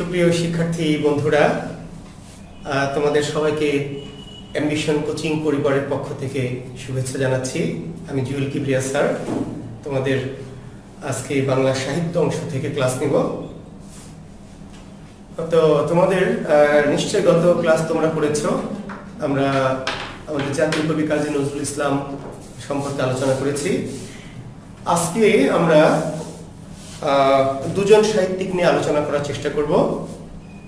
সুপ্রিয় শিক্ষার্থী বন্ধুরা, তোমাদের সবাইকে অ্যাম্বিশন কোচিং পরিবারের পক্ষ থেকে শুভেচ্ছা জানাচ্ছি। আমি জুয়েল কিবরিয়া স্যার, তোমাদের আজকে বাংলা সাহিত্য অংশ থেকে ক্লাস নিব। তো তোমাদের নিশ্চয় গত ক্লাস তোমরা করেছো। আমরা আমাদের জাতীয় কবি কাজী নজরুল ইসলাম সম্পর্কে আলোচনা করেছি। আজকে আমরা দুজন সাহিত্যিক নিয়ে আলোচনা করার চেষ্টা করব,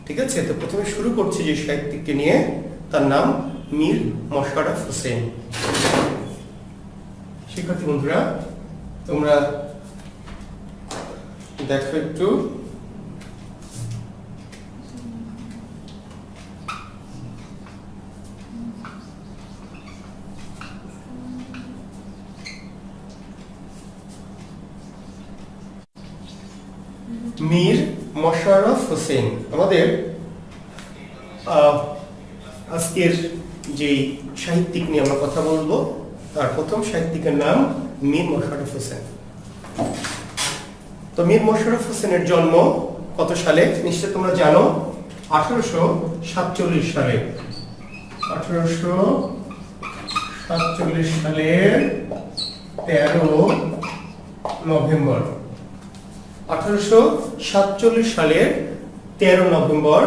ঠিক আছে? তো প্রথমে শুরু করছি যে সাহিত্যিককে নিয়ে, তার নাম মীর মশাররফ হোসেন। শিক্ষার্থী বন্ধুরা, তোমরা দেখো একটু, মীর মশাররফ হোসেন আমাদের আজকের যে সাহিত্যিক নিয়ে আমরা কথা বলবো, তার প্রথম সাহিত্যিকের নাম মীর মশাররফ হোসেন। তো মীর মশাররফ হোসেনের জন্ম কত সালে নিশ্চয় তোমরা জানো? 1847 সালে। 1847 সালের 13 নভেম্বর। 1847 সালের 13 নভেম্বর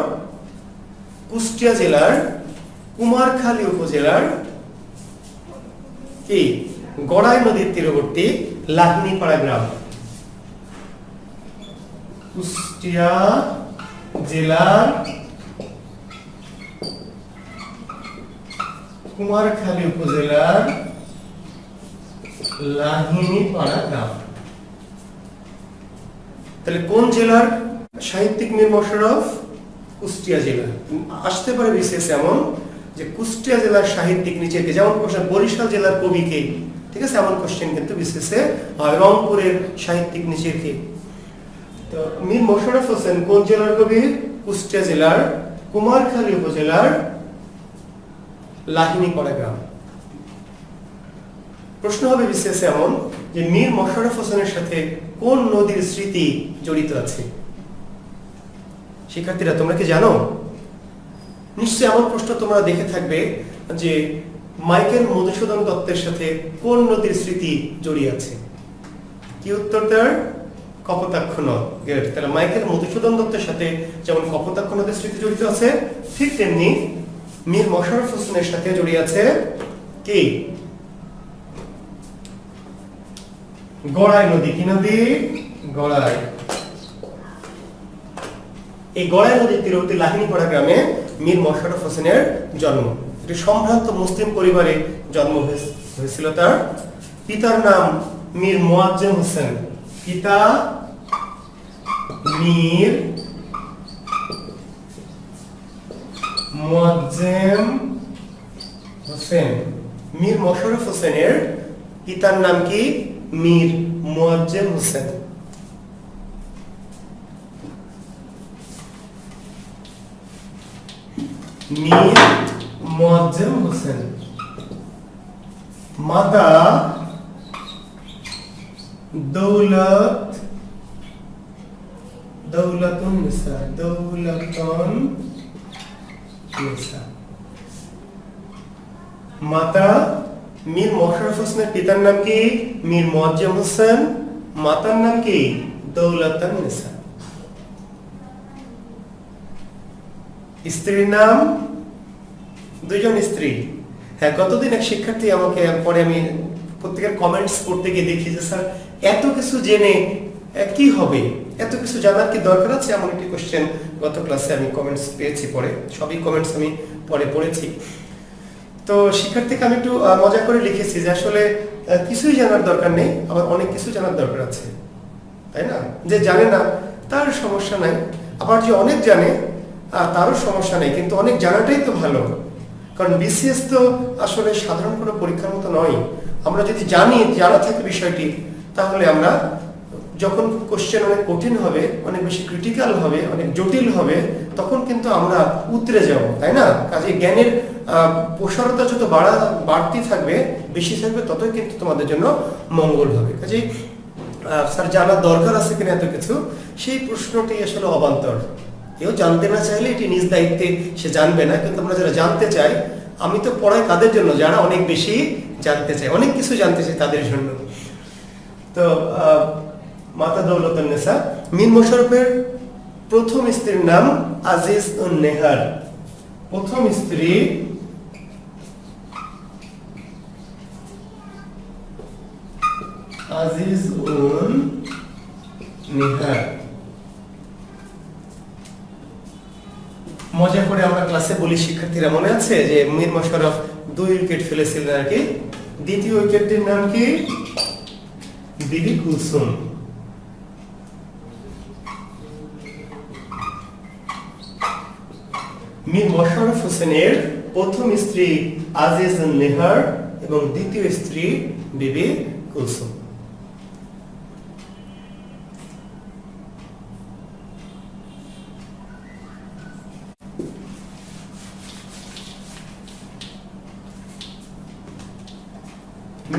কুষ্টিয়া জেলার কুমারখালী উপজেলার কি গড়াই নদীর তীরবর্তী লাহিনীপাড়া গ্রাম, কুষ্টিয়া জেলার কুমারখালী উপজেলার লাহিনীপাড়া গ্রাম। তাহলে কোন জেলার সাহিত্যিক মীর মশাররফ? কুষ্টিয়া জেলা। আসতে পারে বিশেষ এমন যে কুষ্টিয়া জেলার সাহিত্যিক নিচেকে, যেমন কোশ্চেন বরিশাল জেলার কবি কে, ঠিক আছে, এমন কোশ্চেন কিন্তু বিশেষে হয়। রংপুরের সাহিত্যিক নিচে কে? তো মীর মশাররফ হোসেন কোন জেলার কবি? কুষ্টিয়া জেলার কুমারখালী উপজেলার লাহিনীপাড়া গ্রাম। প্রশ্ন হবে বিশেষ এমন যে মীর মশাররফ হোসেনের সাথে কোন নদীর স্মৃতি জড়িত আছে? শিক্ষার্থীরা তোমরা কি জানো? নিশ্চয়ই এমন প্রশ্ন তোমরা দেখে থাকবে যে মাইকেল মধুসূদন দত্তের সাথে কোন নদীর স্মৃতি জড়িয়ে আছে? কি উত্তর তার? কপোতাক্ষ নদ। তাহলে মাইকেল মধুসূদন দত্তের সাথে যেমন কপোতাক্ষ নদীর স্মৃতি জড়িত আছে, ঠিক তেমনি মীর মশাররফ হোসেনের সাথে জড়িয়ে আছে কি? গড়াই নদী। কি নদী? গড়াই। এই গড়াই নদীর তীরবর্তী লাহিনীপাড়া গ্রামে মীর মশাররফ হোসেনের জন্ম। একটি সম্ভ্রান্ত মুসলিম পরিবারে জন্ম হয়েছিল তার। পিতার নাম মীর মোয়াজ্জেম হোসেন। পিতা মীর মোয়াজ্জেম হোসেন। মীর মশাররফ হোসেনের পিতার নাম কি? মীর মোয়াজ্জেম হোসেন। মীর মোয়াজ্জেম হোসেন। মাতা দৌলতুন নিসা। মাতা মীর মশাররফ হোসেনের পিতার নাম কি? মীর মোয়াজ্জেম হোসেন। মাতার নাম কি? দৌলতুন নিসা। স্ত্রীর নাম? দুইজন স্ত্রী। হ্যাঁ, গতদিন এক শিক্ষার্থী আমাকে, পরে আমি প্রত্যেকের কমেন্টস পড়তে গিয়ে দেখি যে স্যার এত কিছু জেনে কি হবে, এত কিছু জানার কি দরকার আছে, এমন একটি কোশ্চেন গত ক্লাসে আমি কমেন্টস পেয়েছি। পরে সবই কমেন্টস আমি পরে পড়েছি। তো শিক্ষার্থীকে আমি একটু মজা করে লিখেছি যে আসলে কিছুই জানার দরকার নেই, আবার অনেক কিছু জানার দরকার আছে, তাই না? যে জানে না তার সমস্যা নাই, আবার যে অনেক জানে তারও সমস্যা নেই, কিন্তু অনেক জানাটাই তো ভালো। কারণ বিসিএস তো আসলে সাধারণ কোনো পরীক্ষার মতো নয়। আমরা যদি জানা থাকে বিষয়টি, তাহলে আমরা যখন কোশ্চেন অনেক কঠিন হবে, অনেক বেশি ক্রিটিক্যাল হবে, অনেক জটিল হবে, তখন কিন্তু আমরা উতরে যাব, তাই না? কাজে জ্ঞানের প্রসারতা যত বাড়তি থাকবে, বেশি থাকবে, ততই কিন্তু তোমাদের জন্য মঙ্গল হবে। কাজে স্যার জানার দরকার আছে কিনা এত কিছু, সেই প্রশ্নটি আসলে অবান্তর। কেউ জানতে না চাইলে এটি নিজ দায়িত্বে সে জানবে না, কিন্তু আমরা যারা জানতে চাই, আমি তো পড়াই তাদের জন্য যারা অনেক বেশি জানতে চায়, অনেক কিছু জানতে চায় তাদের জন্য। তো মাতা দৌলতুন্নেসা, মীর মোশাররফের প্রথম স্ত্রীর নাম আজিজ উন নেহার। প্রথম স্ত্রী আজিজ উন নেহার। মজা করে আমরা ক্লাসে বলি শিক্ষার্থীরা, মনে আছে যে মীর মোশাররফ 2 উইকেট ফেলেছিলেন আর কি। দ্বিতীয় উইকেটটির নাম কি? বিবি কুলসুম। মীর মোশাররফ হোসেনের প্রথম স্ত্রী আজিজ উন নেহার এবং দ্বিতীয় স্ত্রী বিবি কুলসুম।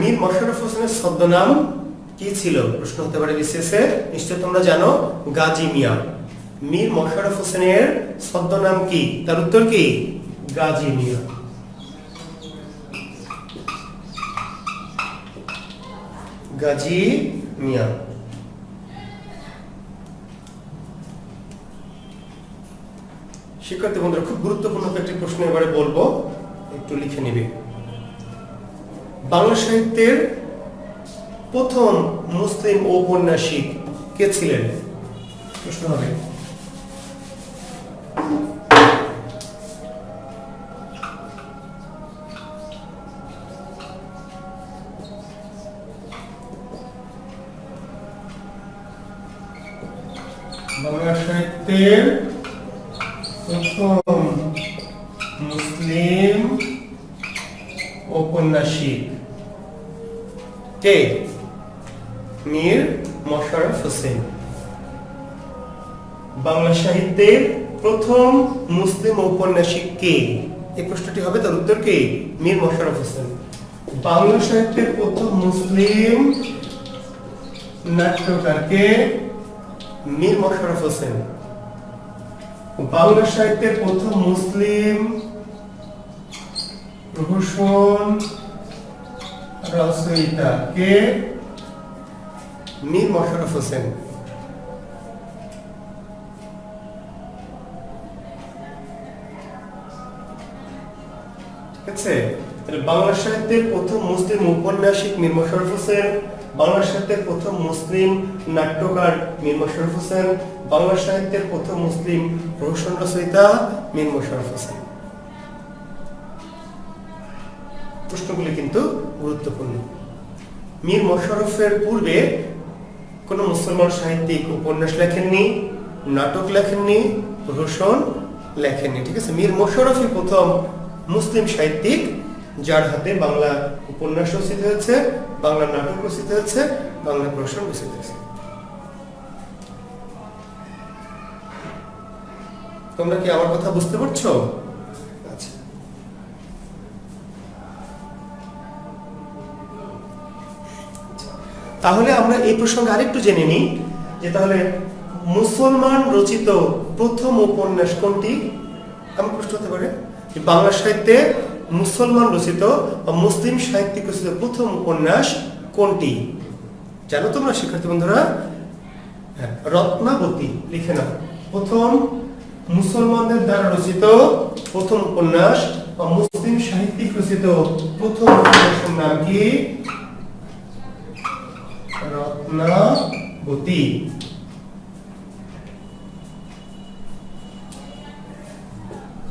মীর মোশাররফ হোসেনের ছদ্মনাম কি ছিল? প্রশ্ন হতে পারে বিসিএসে, নিশ্চয় তোমরা জানো, গাজী মিয়া। মীর মোশাররফ হোসেনের ছদ্মনাম কি? তার উত্তর কি? গাজী মিয়া। গাজী মিয়া। শিক্ষার্থী বন্ধুরা, খুব গুরুত্বপূর্ণ একটি প্রশ্ন এবারে বলবো, একটু লিখে নিবে। বাংলা সাহিত্যের প্রথম মুসলিম ঔপন্যাসিক কে ছিলেন? প্রশ্ন হবে। বাংলা সাহিত্যের প্রথম মুসলিম ঔপন্যাসিক কে? মীর মোশাররফ হোসেন। বাংলা সাহিত্যের প্রথম মুসলিম ঔপন্যাসিক কে? এই প্রশ্নটি হবে, তার উত্তর কি? মীর মোশাররফ হোসেন। বাংলা সাহিত্যের প্রথম মুসলিম নাট্যকার কে? মীর মোশাররফ হোসেন। বাংলা সাহিত্যের প্রথম মুসলিম প্রহসন রচয়িতা কে? মীর মোশাররফ হোসেন। ঠিক আছে, তাহলে বাংলা সাহিত্যের প্রথম মুসলিম ঔপন্যাসিক মীর মোশাররফ হোসেন, বাংলা সাহিত্যের প্রথম মুসলিম নাট্যকার মীর মোশাররফ হোসেন, বাংলা সাহিত্যের প্রথম মুসলিম প্রহসন রচয়িতা মীর মোশাররফ হোসেন। প্রশ্নগুলি কিন্তু গুরুত্বপূর্ণ। মীর মোশাররফের পূর্বে কোন মুসলমান সাহিত্যিক উপন্যাস লেখেননি, নাটক লেখেননি, প্রহসন লেখেননি। ঠিক আছে, মীর মোশাররফই প্রথম মুসলিম সাহিত্যিক যার হাতে বাংলা উপন্যাস রচিত হয়েছে, বাংলা নাটক রচিত হয়েছে, বাংলা প্রহসন রচিত হয়েছে। তোমরা কি আমার কথা বুঝতে পারছো? আচ্ছা, তাহলে আমরা এই প্রসঙ্গে আরেকটু জেনে নিই যে তাহলে মুসলমান রচিত প্রথম উপন্যাস কোনটি? এমন প্রশ্ন হতে পারে যে বাংলা সাহিত্যে মুসলমান রচিত বা মুসলিম সাহিত্যিক রচিত প্রথম উপন্যাস কোনটি? জানো তোমরা শিক্ষার্থী বন্ধুরা? রত্নাবতী। লিখে নাও, প্রথম মুসলমানদের দ্বারা রচিত প্রথম উপন্যাস বা মুসলিম সাহিত্যিক রচিত প্রথম উপন্যাসের নাম কি? রত্নাবতী।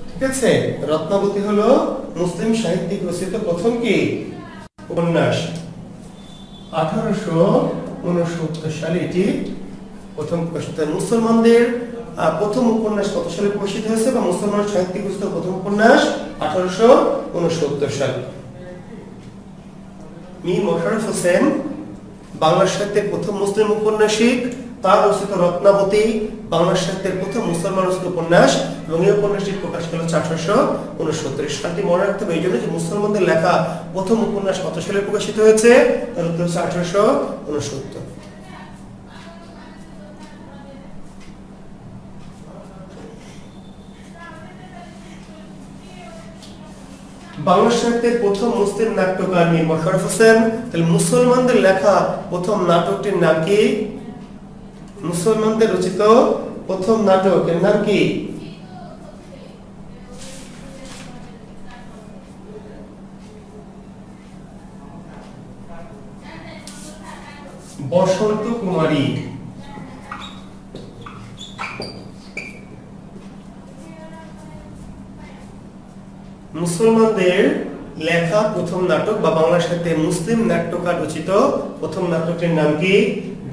ঠিক আছে, রত্নাবতী হলো মুসলিম সাহিত্যিক রচিত প্রথম কি উপন্যাস। 1869 সালে এটি প্রথম প্রকাশিত। মুসলমানদের প্রথম উপন্যাস কত সালে প্রকাশিত হয়েছে বা মুসলমান সাহিত্যিক রচিত প্রথম উপন্যাস 1869 সালে। মীর মোশাররফ হোসেন বাংলা সাহিত্যের প্রথম মুসলিম ঔপন্যাসিক, তার রচিত রত্নাবতী বাংলা সাহিত্যের প্রথম মুসলমান রচিত উপন্যাস এবং এই উপন্যাসটি প্রকাশ করা হচ্ছে 1869 সালটি। মনে রাখতে হবে এই জন্য যে মুসলমানদের লেখা প্রথম উপন্যাস কত সালে প্রকাশিত হয়েছে, তার উত্তর হচ্ছে 1869। বাংলা সাহিত্যের প্রথম মুসলিম নাট্যকার মীর মোশাররফ হোসেন। তাহলে মুসলমানদের লেখা প্রথম নাটকটির নাম কি? মুসলমানদের রচিত প্রথম নাটকের নাম কি? বসন্ত কুমারী। মুসলমানদের লেখা প্রথম নাটক বা বাংলা সাহিত্যে মুসলিম নাট্যকার রচিত প্রথম নাটকটির নাম কি?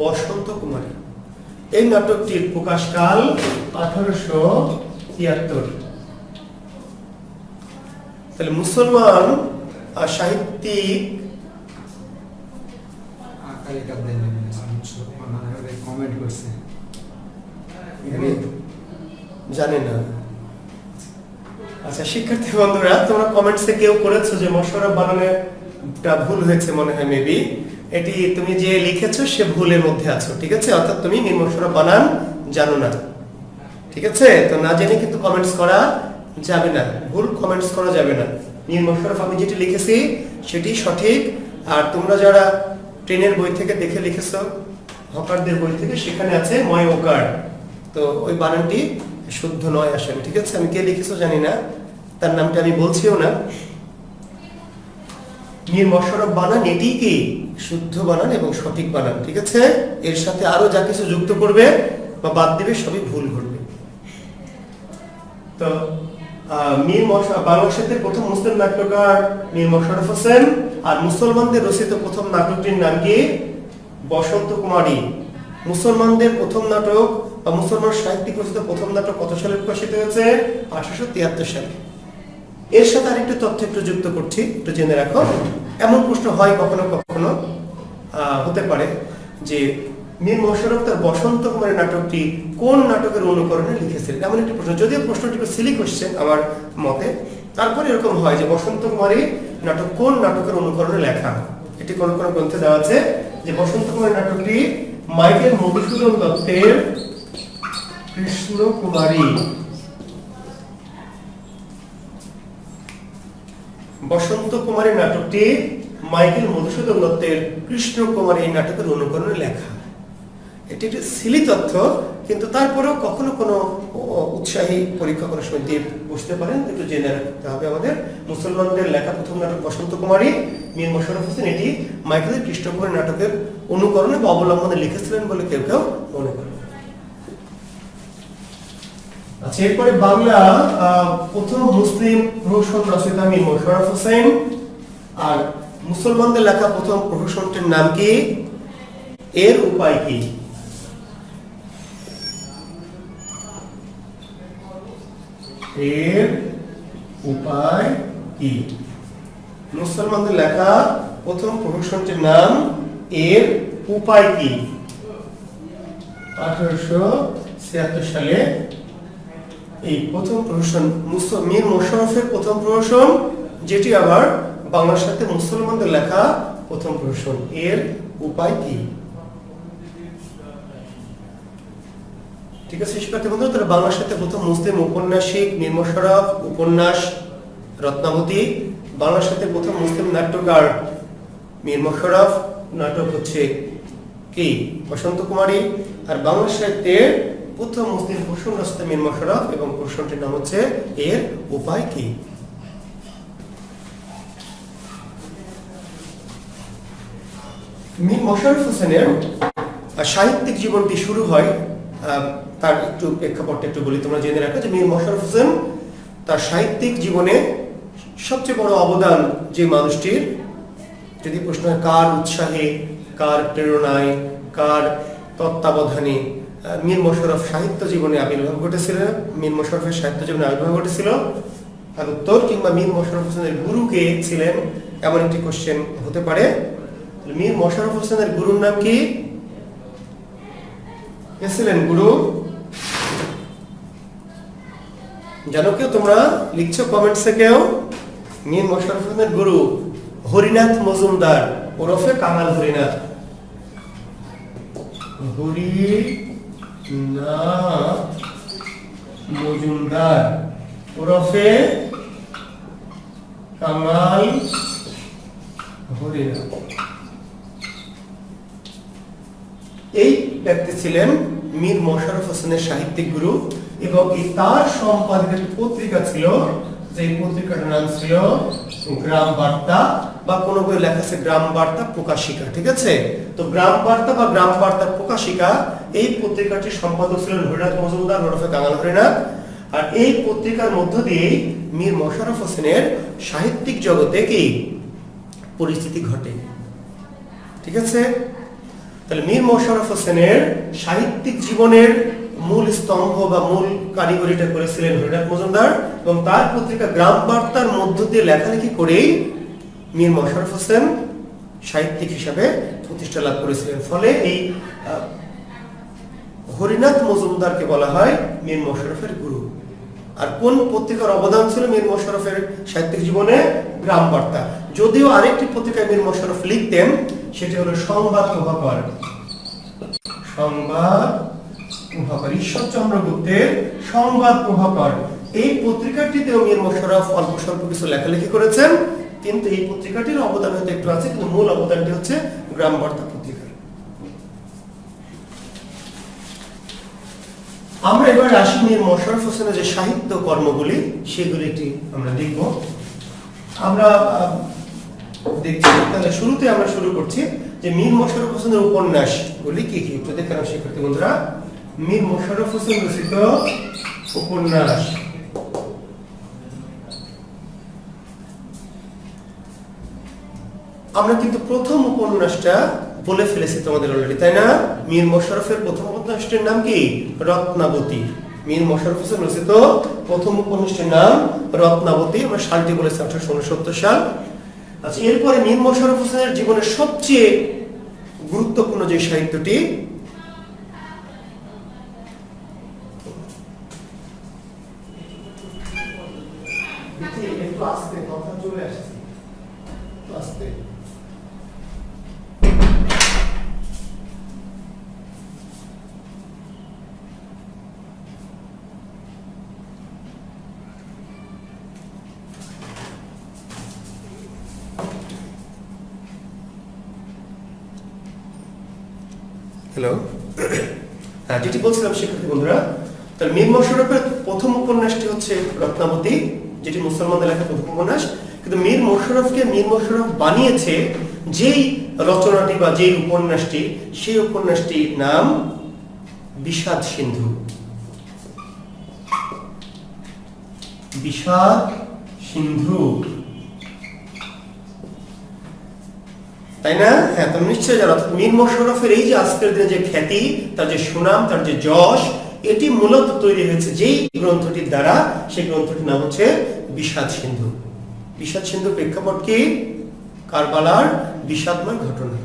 বসন্ত কুমারী। এই নাটকটির প্রকাশকাল 1873। তাহলে মুসলমান সাহিত্যিক জানে না। আচ্ছা শিক্ষার্থী বন্ধুরা, তোমরা কমেন্টসে কেউ করেছো যে মোশাররফ বানানটা ভুল হয়েছে মনে হয়, মেবি এটি তুমি যে লিখেছো সে ভুলের মধ্যে আছো, ঠিক আছে? অর্থাৎ তুমি মীর মোশাররফ বানান জানো না, ঠিক আছে? তো না জেনে কিন্তু কমেন্টস করা যাবে না, ভুল কমেন্টস করা যাবে না। মীর মোশাররফ আমি যেটি লিখেছি সেটি সঠিক, আর তোমরা যারা ট্রেনের বই থেকে দেখে লিখেছো, হকারদের বই থেকে, সেখানে আছে ময় ওকার, তো ওই বানানটি শুদ্ধ নয় আসলে, ঠিক আছে? আমি কে লিখেছো জানি না, তার নামটা আমি বলছিও না। মীর মোশাররফ বানান এটি কি শুদ্ধ বানান এবং সঠিক বানান, ঠিক আছে? এর সাথে আরো যা কিছু যুক্ত করবে বা বাদ দিবে সবই ভুল ঘটবে। তো বাংলা সাহিত্যের প্রথম মুসলিম নাট্যকার মীর মোশাররফ হোসেন, আর মুসলমানদের রচিত প্রথম নাটকটির নাম কি? বসন্ত কুমারী। মুসলমানদের প্রথম নাটক বা মুসলমান সাহিত্যিক রচিত প্রথম নাটক কত সালে প্রকাশিত হয়েছে? 1873 সালে। এর সাথে আরেকটু তথ্য একটু যুক্ত করছি, একটু জেনে রাখো। এমন প্রশ্ন হয় কখনো কখনো, হতে পারে যে মীর মোশাররফ তার বসন্ত কুমারী নাটকটি কোন নাটকের অনুকরণে লিখেছিলেন, এমন একটি প্রশ্ন। যদিও প্রশ্নটি একটু সিলি কোশ্চেন আমার মতে, তারপরে এরকম হয় যে বসন্ত কুমারী নাটক কোন নাটকের অনুকরণে লেখা। এটি কোন কোন গ্রন্থে দেওয়া আছে যে বসন্ত কুমারী নাটকটি মাইকেল মধুসূদন দত্তের কৃষ্ণ কুমারী। বসন্ত কুমারী নাটকটি মাইকেল মধুসূদন দত্তের কৃষ্ণ কুমারী এই নাটকের অনুকরণে লেখা। এটি একটি সিলি তথ্য, কিন্তু তারপরেও কখনো কোনো উৎসাহী পরীক্ষা করার সময় দিয়ে বসতে পারেন, একটু জেনে রাখতে হবে আমাদের। মুসলমানদের লেখা প্রথম নাটক বসন্ত কুমারী, মীর মোশাররফ হোসেন এটি মাইকেলের কৃষ্ণ কুমারী নাটকের অনুকরণে বা অবলম্বনে লিখেছিলেন বলে কেউ কেউ মনে করেন। আচ্ছা, এরপরে বাংলা প্রথম মুসলিম প্রহসন রচয়িতা মীর মোশাররফ হোসেন, আর মুসলমানদের লেখা প্রথম প্রহসনটির নাম কি? এর উপায় কি? এর উপায় কি? মুসলমানদের লেখা প্রথম প্রহসনটির নাম এর উপায় কি? 1876 সালে এই প্রথম প্রহসন মীর মোশাররফের প্রথম প্রহসন, যেটি আবার বাংলার সাথে মুসলমানদের লেখা প্রথম প্রহসন। এর উপায় কি? ঠিক আছে শিক্ষার্থী বন্ধুরা, তাহলে বাংলার সাথে প্রথম মুসলিম ঔপন্যাসিক মীর মোশাররফ, উপন্যাস রত্নাবতী। বাংলার সাথে প্রথম মুসলিম নাট্যকার মীর মোশাররফ, নাটক হচ্ছে কি? বসন্ত কুমারী। আর বাংলা সাহিত্যের প্রথম মুসলিম প্রহসন রচয়িতা মীর মোশাররফ, এবং প্রহসনটির নাম হচ্ছে এর উপায় কি? মীর মোশাররফ হোসেনের সাহিত্যিক জীবনটি শুরু হয়, তার একটু প্রেক্ষাপটটা একটু বলি, তোমরা জেনে রাখো যে মীর মোশাররফ হোসেন তার সাহিত্যিক জীবনে সবচেয়ে বড় অবদান যে মানুষটির, যদি প্রশ্ন হয় কার উৎসাহে, কার প্রেরণায়, কার তত্ত্বাবধানে মীর মোশাররফ সাহিত্য জীবনে আবির্ভাব ঘটেছিল, মীর মোশাররফের সাহিত্য জীবনে আবির্ভাব ঘটেছিল, তার উত্তর, কিংবা মীর মোশাররফ হোসেনের গুরু কে ছিলেন, এমন একটি কোশ্চেন হতে পারে। মীর মোশাররফ হোসেনের গুরুর নাম কি? কে ছিলেন গুরু? জানো কেউ? তোমরা লিখছো কমেন্টসে কেউ? মীর মোশাররফ হোসেনের গুরু হরিনাথ মজুমদার ওরফে কাঙাল হরিনাথ। হরিনাথ মজুমদার ওরফে কাঙাল হরিনাথ। এই ব্যক্তি ছিলেন মীর মশাররফ হোসেনের সাহিত্যিক গুরু এবং এই তার সম্পাদিত একটি পত্রিকা ছিল, যে পত্রিকাটার নাম ছিল গ্রাম বার্তা, বা কোনো বই লেখা আছে গ্রাম বার্তা প্রকাশিকা। ঠিক আছে, তো গ্রাম বার্তা বা গ্রাম বার্তার প্রকাশিকা, এই পত্রিকাটির সম্পাদক ছিলেন হরিনাথ মজুমদার ওরফে কাঙাল হরিনাথ। আর এই পত্রিকার মধ্য দিয়ে মীর মশাররফ হোসেনের সাহিত্যিক জগতে কি পরিস্থিতি ঘটে। ঠিক আছে, তাহলে মীর মশাররফ হোসেনের সাহিত্যিক জীবনের মূল স্তম্ভ বা মূল কারিগরিটা করেছিলেন হরিনাথ মজুমদার, এবং তার পত্রিকা গ্রাম বার্তার মধ্য দিয়ে লেখালেখি করেই মীর মশাররফ হোসেন সাহিত্যিক হিসাবে প্রতিষ্ঠা লাভ করেছিলেন। ফলে এই হরিনাথ মজুমদারকে বলা হয় মীর মশাররফের গুরু। আর কোন পত্রিকার অবদান ছিল মীর মশাররফের সাহিত্যিক জীবনে? গ্রাম বার্তা। যদিও আরেকটি পত্রিকায় মীর মশাররফ লিখতেন, সেটি হলো সংবাদ প্রভাকর। সংবাদ প্রভাকর, ঈশ্বরচন্দ্র গুপ্তের সংবাদ প্রভাকর। এই পত্রিকাটিতেও মীর মশাররফ অল্প স্বল্প কিছু লেখালেখি করেছেন, কিন্তু এই পত্রিকাটির অবদান হয়তো একটু আছে, কিন্তু মূল অবদানটি হচ্ছে গ্রাম বার্তা পত্রিকার। আমরা এবার আসি মীর মশাররফ হোসেনের যে সাহিত্য কর্মগুলি, সেগুলি একটি আমরা দেখব। আমরা দেখছি, তাহলে শুরুতে আমরা শুরু করছি যে মীর মশাররফ হোসেনের উপন্যাসগুলি কি কি, একটু দেখে নাও শিক্ষার্থী বন্ধুরা। মীর মশাররফ হোসেন রচিত উপন্যাস। আমরা কিন্তু প্রথম উপন্যাসটা বলে ফেলেছি তোমাদের অলরেডি, তাই না? মীর মশাররফের প্রথম উপন্যাসটির নাম কি? রত্নাবতী। মীর মশাররফ হোসেন রচিত প্রথম উপন্যাসটির নাম রত্নাবতী। আমরা সালটি বলেছি 1869 সাল। আচ্ছা, এরপরে মীর মশাররফ হোসেনের জীবনের সবচেয়ে গুরুত্বপূর্ণ যে সাহিত্যটি, একটু আস্তে কথা চলে আসছে, আস্তে। হ্যালো, হ্যাঁ, যেটি বলছিলাম শিক্ষার্থী বন্ধুরা, তাহলে মীর মশাররফের প্রথম উপন্যাসটি হচ্ছে রত্নাবতী, যেটি মুসলমানদের লেখা প্রথম উপন্যাস। কিন্তু মীর মশাররফকে মীর মশাররফ বানিয়েছে যেই রচনাটি বা যেই উপন্যাসটি, সেই উপন্যাসটির নাম বিষাদ সিন্ধু। বিষাদ সিন্ধু, তাই না? হ্যাঁ, তুমি নিশ্চয়ই জানো। মীর মশাররফের এই যে আজকের দিনে যে খ্যাতি, তার যে সুনাম, তার যে যশ, এটি মূলত তৈরি হয়েছে যেই গ্রন্থটির দ্বারা। সেই গ্রন্থটির নাম হচ্ছে বিষাদ সিন্ধু। বিষাদ সিন্ধুর প্রেক্ষাপট কি? কারবালার বিষাদময় ঘটনা।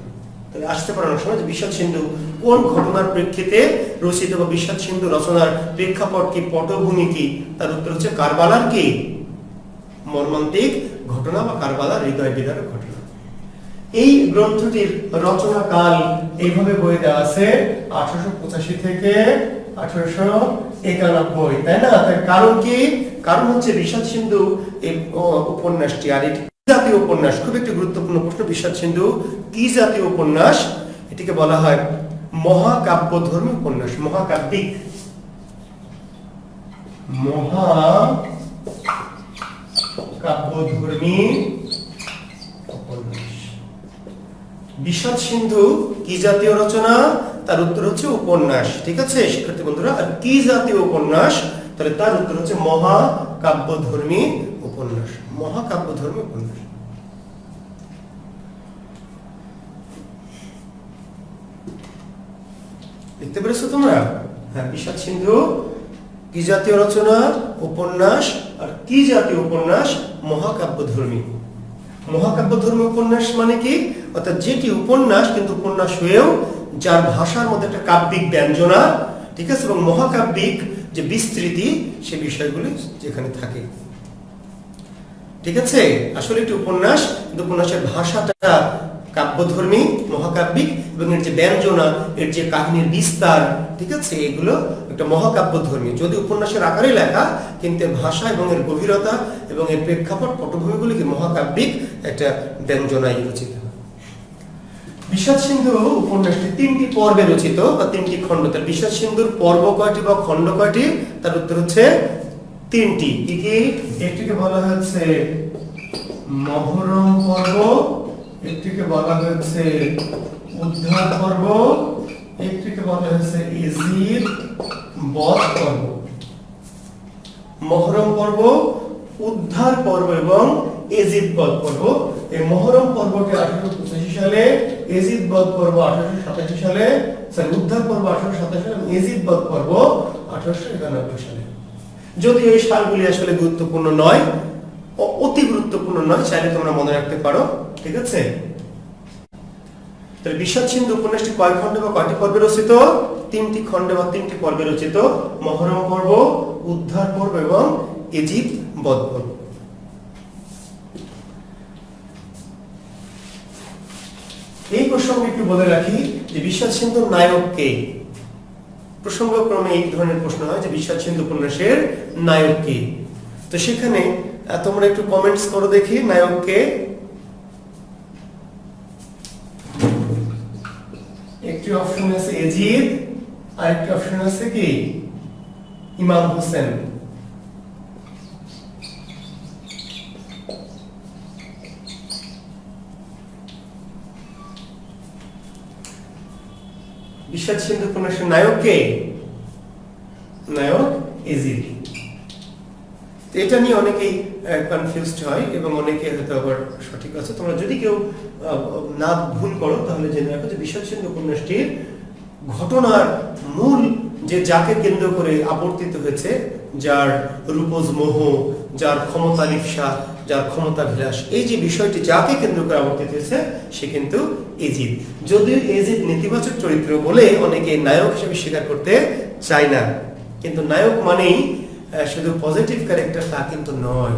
তাহলে আসতে পারে অনেক সময় যে বিষাদ সিন্ধু কোন ঘটনার প্রেক্ষিতে রচিত, বা বিষাদ সিন্ধু রচনার প্রেক্ষাপট কি, পটভূমি কি? তার উত্তর হচ্ছে কারবালার কি মর্মান্তিক ঘটনা, বা কারবালার হৃদয় বিদারক ঘটনা। এই গ্রন্থটির রচনা কাল এইভাবে বইয়ে দেওয়া আছে 1885 থেকে 1891, তাই না? তার কারণ কি? কারণ হচ্ছে বিষাদ সিন্ধু এই উপন্যাসটি, আর এটি জাতীয় উপন্যাস। খুব একটি গুরুত্বপূর্ণ প্রশ্ন, বিষাদ সিন্ধু কি জাতীয় উপন্যাস? এটিকে বলা হয় মহাকাব্যধর্মী উপন্যাস, মহাকাব্যিক, মহাকাব্যধর্মী উপন্যাস। বিষাদ সিন্ধু কি জাতীয় রচনা? তার উত্তর হচ্ছে উপন্যাস। ঠিক আছে শিক্ষার্থী বন্ধুরা, আর কি জাতীয় উপন্যাস? তাহলে তার উত্তর হচ্ছে মহাকাব্যধর্মী উপন্যাস, মহাকাব্যধর্মী উপন্যাস। দেখতে পেরেছো তোমরা? হ্যাঁ, বিষাদ সিন্ধু কি জাতীয় রচনা? উপন্যাস। আর কি জাতীয় উপন্যাস? মহাকাব্যধর্মী। মহাকাব্যধর্মী উপন্যাস মানে কি? অর্থাৎ যেটি উপন্যাস কিন্তু উপন্যাস হয়েও যার ভাষার মধ্যে একটা কাব্যিক ব্যঞ্জনা, ঠিক আছে, এবং মহাকাব্যিক যে বিস্তৃতি, সে বিষয়গুলি যেখানে থাকে। ঠিক আছে, আসলে একটি উপন্যাস কিন্তু উপন্যাসের ভাষাটা কাব্যধর্মী, মহাকাব্যিক, এবং এর যে ব্যঞ্জনা, এর যে কাহিনীর বিস্তার, ঠিক আছে, এগুলো একটা মহাকাব্যধর্মী। যদি উপন্যাসের আকারে লেখা, কিন্তু এর ভাষা এবং এর গভীরতা এবং এর প্রেক্ষাপট পটভূমিগুলিকে মহাকাব্যিক একটা ব্যঞ্জনায় রচিত। বিষাদ সিন্ধু উপন্যাসটি 3টি পর্বে রচিত বা 3টি খণ্ড। তার বিষাদ সিন্ধুর পর্ব কয়টি বা খণ্ড কয়টি? তার উত্তর হচ্ছে 3টি। কি কি? একটিকে বলা হচ্ছে মহরম পর্ব, একটিকে বলা হচ্ছে উদ্ধার পর্ব, একটিকে বলা হচ্ছে এজিদ বধ পর্ব। মহরম পর্ব, উদ্ধার পর্ব এবং এজিদ বধ পর্ব। এই মহরম পর্বটি 1885 সালে, এজিদ বধ পর্ব 1887 সালে, উদ্ধার পর্ব 1827 সালে, এজিদ বধ পর্ব 1891 সালে। যদি এই সালগুলি আসলে গুরুত্বপূর্ণ নয়, অতি গুরুত্বপূর্ণ নয়, চাইলে তোমরা মনে রাখতে পারো, ঠিক আছে। তাহলে বিষাদ সিন্ধু উপন্যাসটি কয় খণ্ডে বা কয়টি পর্বে রচিত? 3টি খণ্ডে বা 3টি পর্বে রচিত। মহরম পর্ব, উদ্ধার পর্ব এবং এজিদ বধ পর্ব। এই প্রসঙ্গে একটু বলে রাখি যে বিষাদ সিন্ধুর নায়ক কে? প্রসঙ্গক্রমে এই ধরনের প্রশ্ন হয় যে বিষাদ সিন্ধু উপন্যাসের নায়ক কে? তো সেখানে তোমরা একটু কমেন্টস করো দেখি, নায়ক কে? একটি অপশন আছে এজিদ, আর একটি অপশন আছে কি ইমাম হোসেন। বিষাদ সিন্ধু উপন্যাসের নায়ক কে? নায়ক এজিদ। এটা নিয়ে অনেকেই কনফিউজড হয় এবং অনেকে হয়তো আবার সঠিক আছে। তোমরা যদি কেউ না ভুল করো তাহলে জেনে রাখো যে বিষাদ সিন্ধু উপন্যাসটির ঘটনার মূল যে যাকে কেন্দ্র করে আবর্তিত হয়েছে, যার রূপজ মোহ, যার ক্ষমতা লিপ্সা, যার ক্ষমতা বিলাস, এই যে বিষয়টি যাকে কেন্দ্র করে আবর্তিত হয়েছে সে কিন্তু এজিদ। যদিও এজিদ নেতিবাচক চরিত্র বলে অনেকে নায়ক হিসেবে স্বীকার করতে চায় না, কিন্তু নায়ক মানেই শুধু পজিটিভ ক্যারেক্টার তা কিন্তু নয়।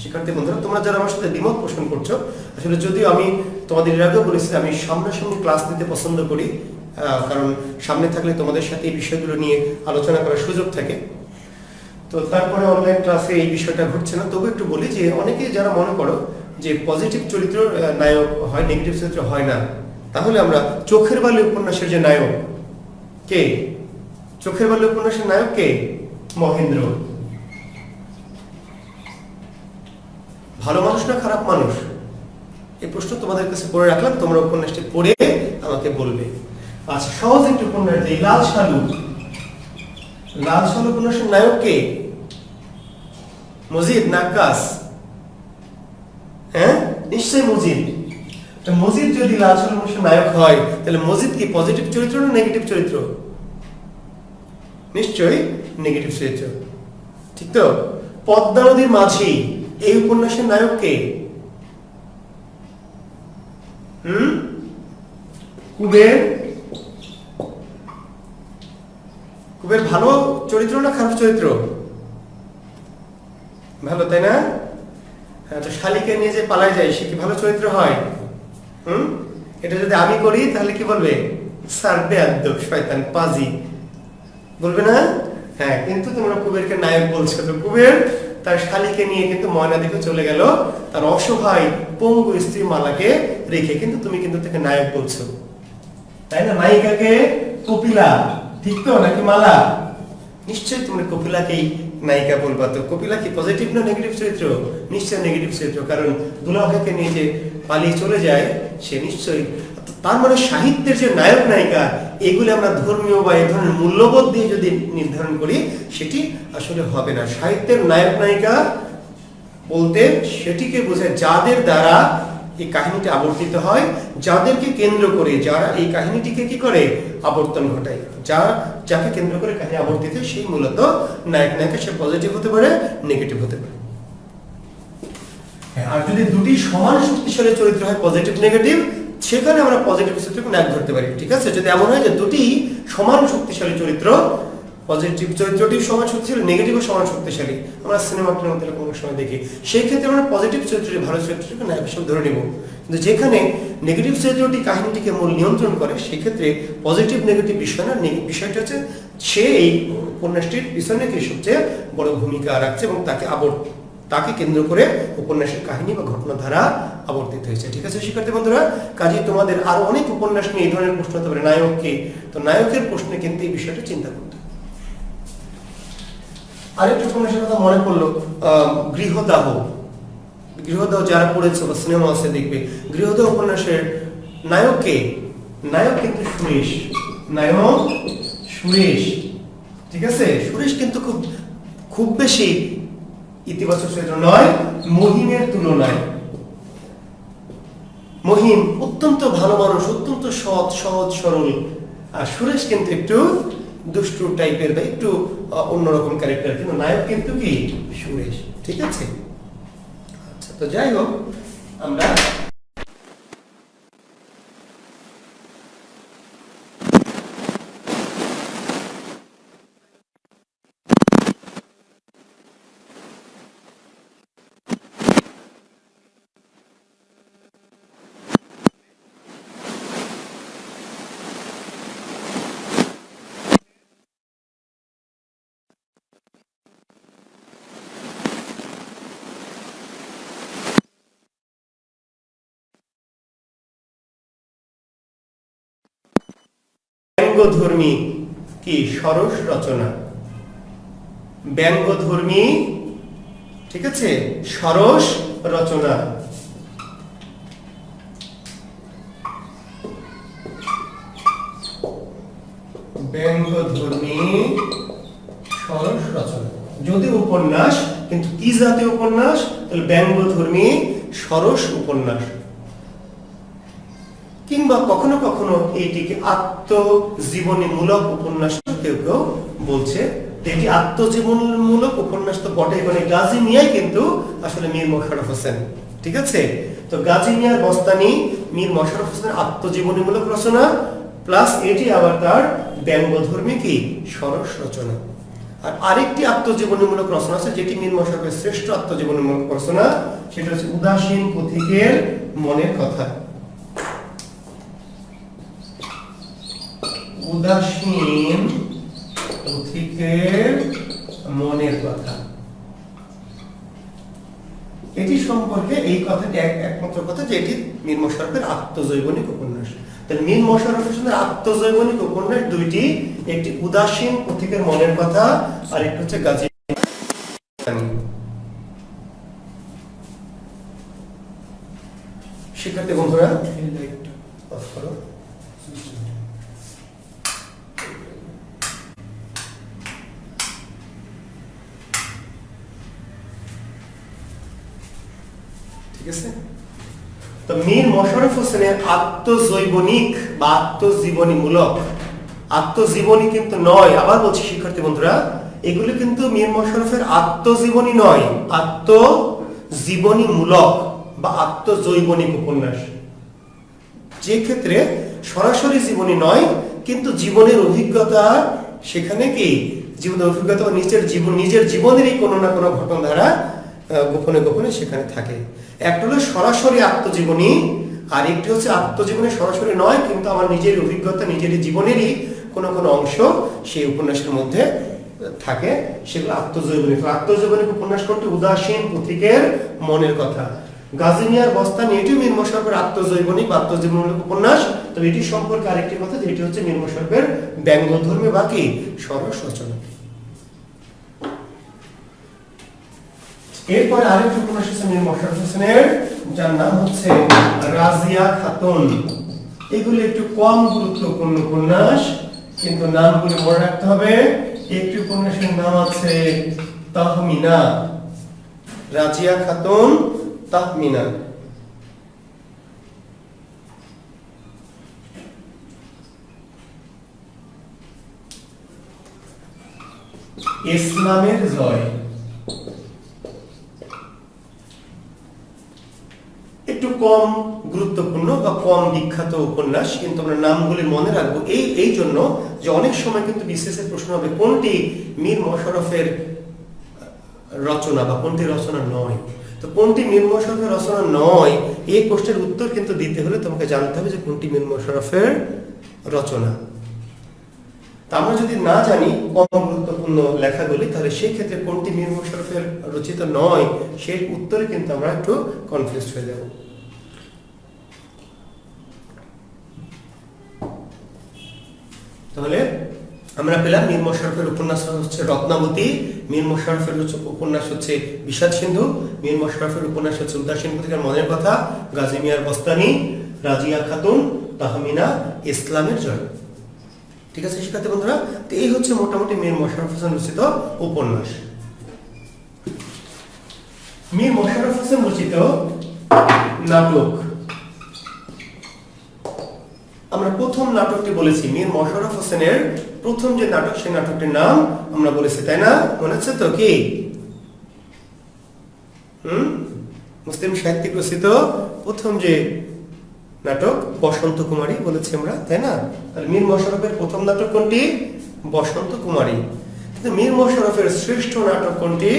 শিক্ষার্থী বন্ধুরা, তোমরা যারা আমার সাথে দ্বিমত পোষণ করছো, আসলে যদিও আমি তোমাদের এর আগেও বলেছি আমি সামনাসামনি ক্লাস নিতে পছন্দ করি, কারণ সামনে থাকলে তোমাদের সাথে এই বিষয়গুলো নিয়ে আলোচনা করার সুযোগ থাকে। তো তারপরে অনলাইন ক্লাসে এই বিষয়টা ঘটছে না, তবু একটু বলি যে অনেকে যারা মনে করো যে পজিটিভ চরিত্র নায়ক হয়, নেগেটিভ চরিত্র হয় না, তাহলে আমরা চোখের বালি উপন্যাসের যে নায়ক কে? চোখের বালি উপন্যাসের নায়ক কে? মহেন্দ্র। ভালো মানুষ না খারাপ মানুষ? এই প্রশ্ন তোমাদের কাছে পড়ে রাখলাম, তোমরা উপন্যাসটি পড়ে আমাকে বলবে। আচ্ছা, সহজ একটি উপন্যাস দিই, লাল সালু। লাল সালু উপন্যাসের নায়ক কে? মজিদ নাক্কাস? হ্যাঁ, নিশ্চয়ই মজিদ। মজিদ যদি লাল সালু উপন্যাসের নায়ক হয়, তাহলে মজিদ কি পজিটিভ চরিত্র না নেগেটিভ চরিত্র? নিশ্চয়ই নেগেটিভ চরিত্র, ঠিক তো? পদ্মা নদীর মাঝি এই উপন্যাসের নায়ক কে? কুবের। কুবের ভালো চরিত্র না খারাপ চরিত্র? ভালো, তাই না? হ্যাঁ, তো শালিকে নিয়ে যে পালায় যায় সে কি ভালো চরিত্র হয়? এটা যদি আমি করি তাহলে কি বলবে? স্যার বেয়াদব, শয়তান, পাজি বলবে না? হ্যাঁ, কিন্তু তোমরা কুবেরকে নায়ক বলছো। তো কুবের তার শালিকে নিয়ে কিন্তু ময়না দিকে চলে গেল, তার অসহায় পঙ্গু স্ত্রী মালাকে রেখে, কিন্তু তুমি কিন্তু তাকে নায়ক বলছো, তাই না? নায়িকাকে কপিলা, ঠিক তো নাকি মালা? নিশ্চয়ই তুমি কপিলাকেই নায়িকা বলবা। তো কপিলা কি পজিটিভ না নেগেটিভ চরিত্র? নিশ্চয়ই নেগেটিভ চরিত্র, কারণ দুলাভাইকে নিয়ে যে পালিয়ে চলে যায় সে নিশ্চয়ই। তার মানে সাহিত্যের যে নায়ক নায়িকা এগুলি আমরা ধর্মীয় বা এই ধরনের মূল্যবোধ দিয়ে যদি নির্ধারণ করি সেটি আসলে হবে না। সাহিত্যের নায়ক নায়িকা বলতে সেটিকে বোঝায় যাদের দ্বারা এই কাহিনীটি আবর্তিত হয়, যাদেরকে কেন্দ্র করে, যারা এই কাহিনীটিকে কি করে আবর্তন ঘটায়, যাকে কেন্দ্র করে কাহিনী আবর্তিত হয় সেই মূলত নায়ক নায়িকা। সে পজিটিভ হতে পারে, নেগেটিভ হতে পারে। আর যদি দুটি সমান শক্তিশালী চরিত্র হয়, পজিটিভ নেগেটিভ, সেখানে আমরা পজিটিভ চরিত্রকে নায়ক ধরতে পারি, ঠিক আছে? যদি এমন হয় যে দুটি সমান শক্তিশালী চরিত্র, পজিটিভ চরিত্রটি সমান শক্তিশালী, নেগেটিভও সমান শক্তিশালী। আমরা সিনেমাটির মধ্যে এরকম অনেক সময় দেখি। সেই ক্ষেত্রে আমরা পজিটিভ চরিত্রটি, ভালো চরিত্রটিকে নায়ক হিসেবে ধরে নেব। কিন্তু যেখানে নেগেটিভ চরিত্রটি কাহিনীটিকে মূল নিয়ন্ত্রণ করে, সেক্ষেত্রে পজিটিভ নেগেটিভ বিষয় না, বিষয়টা হচ্ছে সে এই উপন্যাসটির পিছনে কি সবচেয়ে বড় ভূমিকা রাখছে এবং তাকে কেন্দ্র করে উপন্যাসের কাহিনী বা ঘটনাধারা আবর্তিত হয়েছে। ঠিক আছে শিক্ষার্থী বন্ধুরা, কাজেই তোমাদের আরো অনেক উপন্যাস নিয়ে এই ধরনের প্রশ্ন হতে পারে, নায়ক কে? তো নায়কের প্রশ্নে কিন্তু এই বিষয়টা চিন্তা করতে। আরেকটা উপন্যাসের কথা মনে পড়লো, গৃহদাহ। গৃহদাহ যারা পড়েছে বা সিনেমা আছে দেখবে, গৃহদাহ উপন্যাসের নায়ক কে? নায়ক কিন্তু সুরেশ। নায়ক সুরেশ। ঠিক আছে, সুরেশ কিন্তু খুব বেশি ইতিবাচক চরিত্র নয় মহিমের তুলনায়। মহিম অত্যন্ত ভালো মানুষ, অত্যন্ত সৎ, সহজ সরল, আর সুরেশ কিন্তু একটু দুষ্টু টাইপের বা একটু অন্যরকম ক্যারেক্টার, কিন্তু নায়ক কিন্তু কি সুরেশ। ঠিক আছে, আচ্ছা, তো যাই হোক, আমরা ব্যঙ্গধর্মী কি সরস রচনা। ব্যঙ্গধর্মী, ঠিক আছে, সরস রচনা। ব্যঙ্গধর্মী সরস রচনা যদি উপন্যাস, কিন্তু কি জাতীয় উপন্যাস? তাহলে ব্যঙ্গধর্মী সরস উপন্যাস। কিংবা কখনো কখনো এইটিকে আত্মজীবনীমূলক উপন্যাস কেউ কেউ বলছে। এটি আত্মজীবনীমূলক উপন্যাস তো বটে, মানে গাজী মিয়াই কিন্তু আসলে মীর মশাররফ হোসেন। ঠিক আছে, তো গাজী মিয়ার বস্তানি মীর মশাররফ হোসেনের আত্মজীবনীমূলক রচনা, প্লাস এটি আবার তার ব্যঙ্গধর্মী কি সরস রচনা। আর আরেকটি আত্মজীবনীমূলক রচনা আছে যেটি মীর মশাররফের শ্রেষ্ঠ আত্মজীবনীমূলক রচনা, সেটা হচ্ছে উদাসীন পথিকের মনের কথা। উদাসীন পথিকের মনের কথা, এটি সম্পর্কে এই কথাটি একমাত্র কথা যে এটি মীর মশাররফের আত্মজৈবনিক উপন্যাস। তাহলে মীর মশাররফ হোসেনের আত্মজৈবনিক উপন্যাস দুইটি, একটি উদাসীন পথিকের মনের কথা আর একটি হচ্ছে গাজী। শিক্ষার্থী বন্ধুরা, অফ করো। ঠিক আছে, তো মীর মশাররফ হোসেনের আত্মজৈবনিক বা আত্মজীবনীমূলক, আত্মজীবনী কিন্তু নয়, আবার বলছি শিক্ষার্থী বন্ধুরা, এগুলো কিন্তু মীর মশাররফের আত্মজীবনী নয়, আত্মজীবনীমূলক বা আত্মজৈবনিক উপন্যাস। যে ক্ষেত্রে সরাসরি জীবনী নয়, কিন্তু জীবনের অভিজ্ঞতা, সেখানে কি জীবনের অভিজ্ঞতা ও নিজের জীবনেরই কোনো না কোনো ঘটনাধারা গোপনে গোপনে সেখানে থাকে। একটা হলো সরাসরি আত্মজীবনী, আর একটি হচ্ছে আত্মজীবনী সরাসরি নয়, কিন্তু আমার নিজের অভিজ্ঞতা, নিজের জীবনেরই কোনো কোনো অংশ সেই উপন্যাসের মধ্যে থাকে, সেগুলো আত্মজৈবনী। আত্মজৈবনিক উপন্যাস করতে উদাসীন পথিকের মনের কথা, গাজী মিয়ার বস্তানি, এটিও মীর মশাররফের আত্মজৈবনিক বা আত্মজীবনীমূলক উপন্যাস। তো এটি সম্পর্কে আরেকটি কথা যে এটি হচ্ছে মীর মশাররফের ব্যঙ্গধর্মী বা কি সরস রচনা। এরপর আরেকটি উপন্যাস আছে মীর মশাররফ হোসেনের, যার নাম হচ্ছে রাজিয়া খাতুন। এগুলো একটু কম গুরুত্বপূর্ণ উপন্যাস, কিন্তু নামগুলো মনে রাখতে হবে। একটি উপন্যাসের নাম আছে তাহমিনা, রাজিয়া খাতুন তাহমিনা। ইসলামের জয়, একটু কম গুরুত্বপূর্ণ বা কম বিখ্যাত উপন্যাস, কিন্তু আমরা নামগুলি মনে রাখবো এই জন্য যে অনেক সময় কিন্তু বিসিএস এর প্রশ্ন হবে কোনটি মীর মশাররফের রচনা বা কোনটি রচনা নয়। তো কোনটি মীর মশাররফের রচনা নয় এই প্রশ্নের উত্তর কিন্তু দিতে হলে তোমাকে জানতে হবে যে কোনটি মীর মশাররফের রচনা। তা আমরা যদি না জানি কম গুরুত্বপূর্ণ লেখাগুলি, তাহলে সেই ক্ষেত্রে কোনটি মীর মশাররফের রচিত নয় সেই উত্তরে কিন্তু আমরা একটু কনফিউজড হয়ে যাব। তাহলে আমরা পেলাম মীর মশাররফের উপন্যাস হচ্ছে রত্নাবতী, মীর মশাররফের উপন্যাস হচ্ছে বিষাদ সিন্ধু, মীর মশাররফের উপন্যাস হচ্ছে উদাসীন পত্রিকার মনের কথা, গাজী মিয়ার বস্তানি, রাজিয়া খাতুন, তাহমিনা, ইসলামের জয়। ঠিক আছে শিক্ষার্থী বন্ধুরা, তো এই হচ্ছে মোটামুটি মীর মশাররফ হোসেন রচিত উপন্যাস। মীর মশাররফ হোসেন রচিত নাটক, আমরা প্রথম নাটকটি বলেছি মীর মশাররফ হোসেনের প্রথম যে নাটক সেই নাটকটির নাম আমরা বলেছি, তাই না? মনে আছে তো? কি মুসলিম সাহিত্যিক রচিত প্রথম যে নাটক বসন্ত কুমারী বলেছি আমরা, তাই না? তাহলে মীর মশাররফের প্রথম নাটক কোনটি? বসন্ত কুমারী। কিন্তু মীর মশাররফের শ্রেষ্ঠ নাটক কোনটি?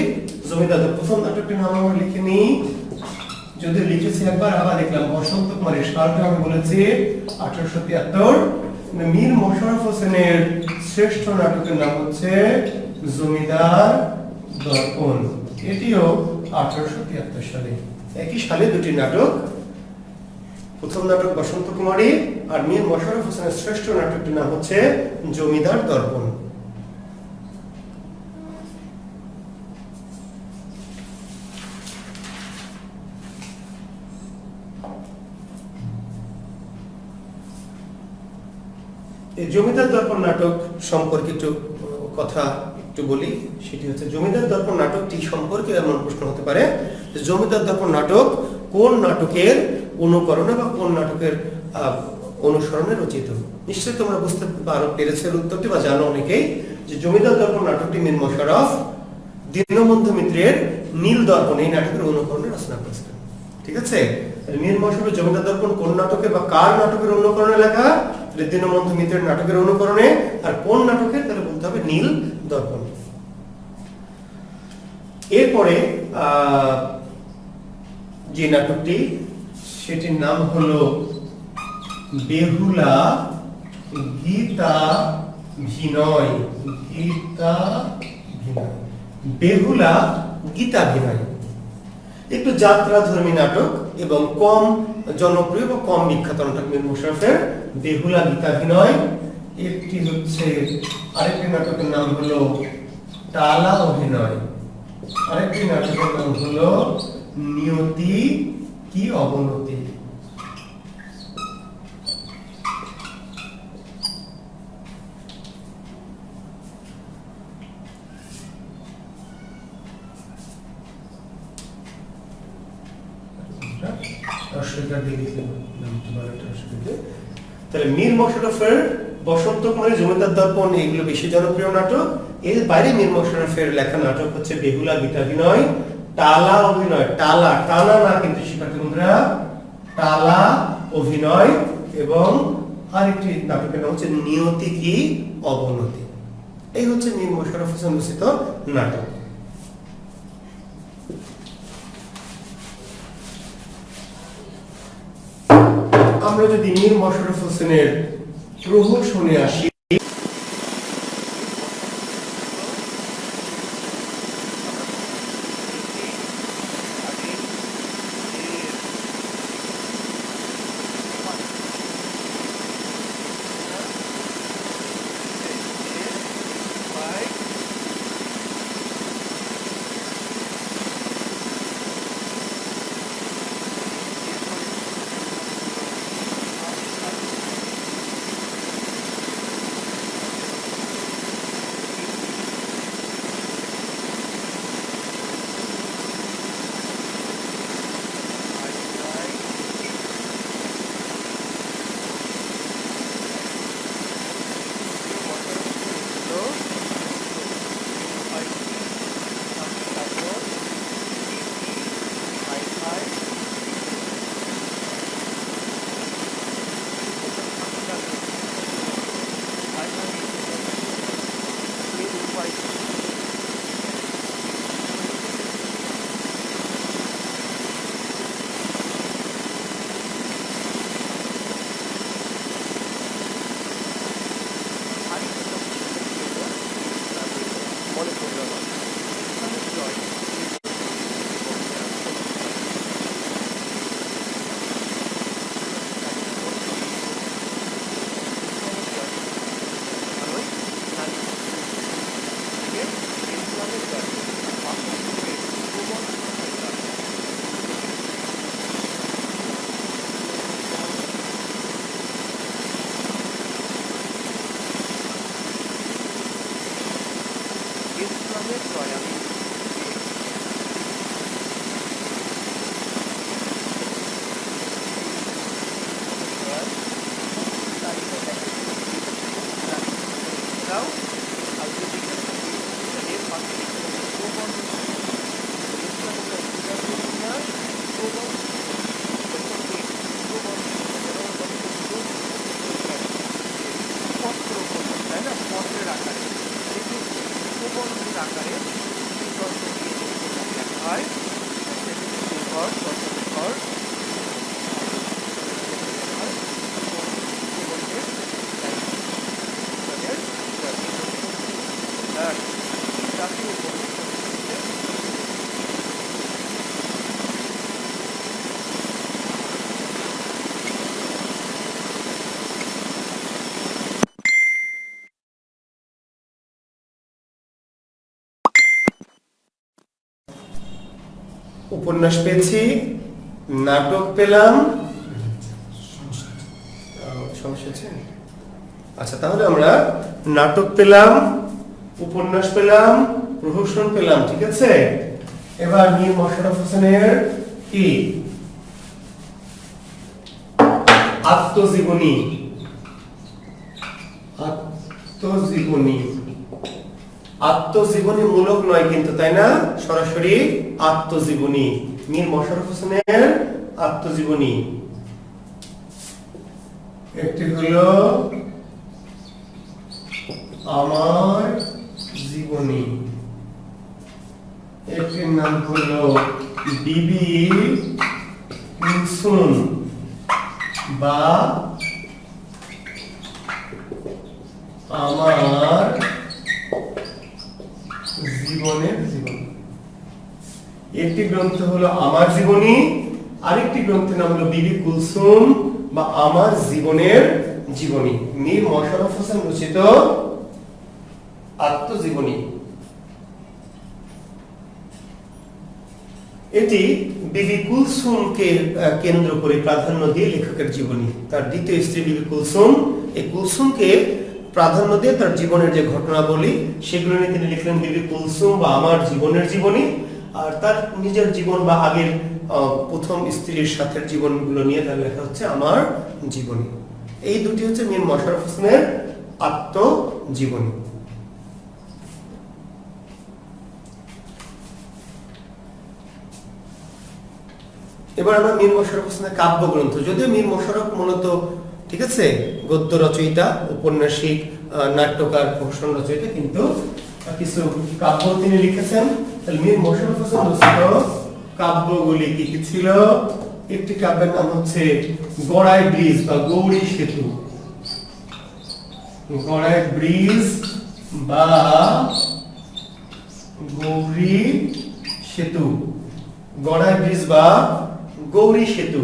জমিদার। প্রথম নাটকটির নাম আমরা লিখিনি, যদি লিখেছি একবার আবার দেখলাম বসন্ত কুমারী, সালটা আমি বলেছি 1873। মীর মশাররফ হোসেনের শ্রেষ্ঠ নাটকের নাম হচ্ছে জমিদার দর্পণ, এটিও 1873 সালে। একই সালে দুটি নাটক, প্রথম নাটক বসন্ত কুমারী আর মীর মশাররফ হোসেনের শ্রেষ্ঠ নাটকটির নাম হচ্ছে জমিদার দর্পণ। এই জমিদার দর্পণ নাটক সম্পর্কে একটু কথা বলি, সেটি হচ্ছে জমিদার দর্পণ নাটকটি সম্পর্কে এমন প্রশ্ন হতে পারে যে জমিদার দর্পণ নাটক কোন নাটকের অনুকরণে বা কোন নাটকের অনুসরণে রচিত। নিশ্চয়ই তোমরা বুঝতে পেরেছো উত্তরটি বা জানো অনেকেই যে জমিদার দর্পণ নাটকটি মীর মশাররফ দীনবন্ধু মিত্রের নীল দর্পণ এই নাটকের অনুকরণে রচনা করেছিলেন। ঠিক আছে, মীর মশাররফের জমিদার দর্পণ কোন নাটকের বা কার নাটকের অনুকরণে লেখা? দীনবন্ধু মিত্রের নাটকের অনুকরণে। আর কোন নাটকের? তাহলে বলতে হবে নীল দর্পণ। এরপরে যে নাটকটি সেটির নাম হলো বেহুলা গীতাভিনয়। বেহুলা গীতাভিনয় একটু যাত্রাধর্মী নাটক এবং কম জনপ্রিয় বা কম বিখ্যাত নাটক মীর মশাররফের বেহুলা গীতাভিনয়। একটি হচ্ছে আরেকটি নাটকের নাম হলো টালা অভিনয়, আরেকটি নাটকের নাম হলো নিয়তি কি অবনতি। তাহলে মীর মশাররফের বসন্ত কুমারী, জমিদার দর্পণ এগুলো বেশি জনপ্রিয় নাটক। এর বাইরে মীর মশাররফের লেখা নাটক হচ্ছে বেহুলা গীতাভিনয়, টালা অভিনয়, টালা টানা না কিন্তু শিক্ষার্থী বন্ধুরা, টালা অভিনয়, এবং আরেকটি নাটকের নাম হচ্ছে নিয়তি কি অবনতি। এই হচ্ছে মীর মশাররফ হোসেন রচিত নাটক। আমরা যদি মীর মশাররফ হোসেনের প্রহসনে আসি, উপন্যাস পেয়েছি, নাটক পেলাম, সমস্যা আছে। আচ্ছা, তাহলে আমরা নাটক পেলাম, উপন্যাস পেলাম, প্রহসন পেলাম, ঠিক আছে। এবার মীর মশাররফ হোসেনের কি আত্মজীবনী, আত্মজীবনী, আত্মজীবনী মূলক নয় কিন্তু, তাই না, সরাসরি আত্মজীবনী, মীর মশাররফ হোসেনের আত্মজীবনী। একটি হলো আমার জীবনী, একটির নাম হলো বিবি কুলসুম বা আমার জীবনের জীবন। একটি গ্রন্থ হলো আমার জীবনী, আরেকটি গ্রন্থের নাম হলো বিবি কুলসুম বা আমার জীবনের জীবনী, মীর মশাররফ হোসেন রচিত আত্মজীবনী। এটি বিবি কুলসুমকে কেন্দ্র করে প্রাধান্য দিয়ে লেখকের জীবনী, তার দ্বিতীয় স্ত্রী বিবি কুলসুম, এই কুলসুমকে প্রাধান্য দিয়ে তার জীবনের যে ঘটনাবলী সেগুলো নিয়ে তিনি লিখলেন বিবি কুলসুম বা আমার জীবনের জীবনী। আর তার নিজের জীবন বা আগের প্রথম স্ত্রীর সাথে জীবনগুলো নিয়ে তার লেখা হচ্ছে আমার জীবনী। এই দুটি হচ্ছে মীর মশাররফ হোসেনের আত্মজীবনী। এবার আমরা মীর মশাররফ হোসেনের কাব্যগ্রন্থ, যদিও মীর মশাররফ মূলত, ঠিক আছে, গদ্য রচয়িতা, ঔপন্যাসিক, নাট্যকার, প্রহসন রচয়িতা, কিন্তু কিছু কাব্য তিনি লিখেছেন। তাহলে মীর মশাররফ হোসেন রচিত কাব্যগুলি কি কি ছিল? একটি কাব্যের নাম হচ্ছে গড়াই ব্রিজ বা গৌরী সেতু, গড়াই ব্রিজ বা গৌরী সেতু, গড়াই ব্রিজ বা গৌরী সেতু।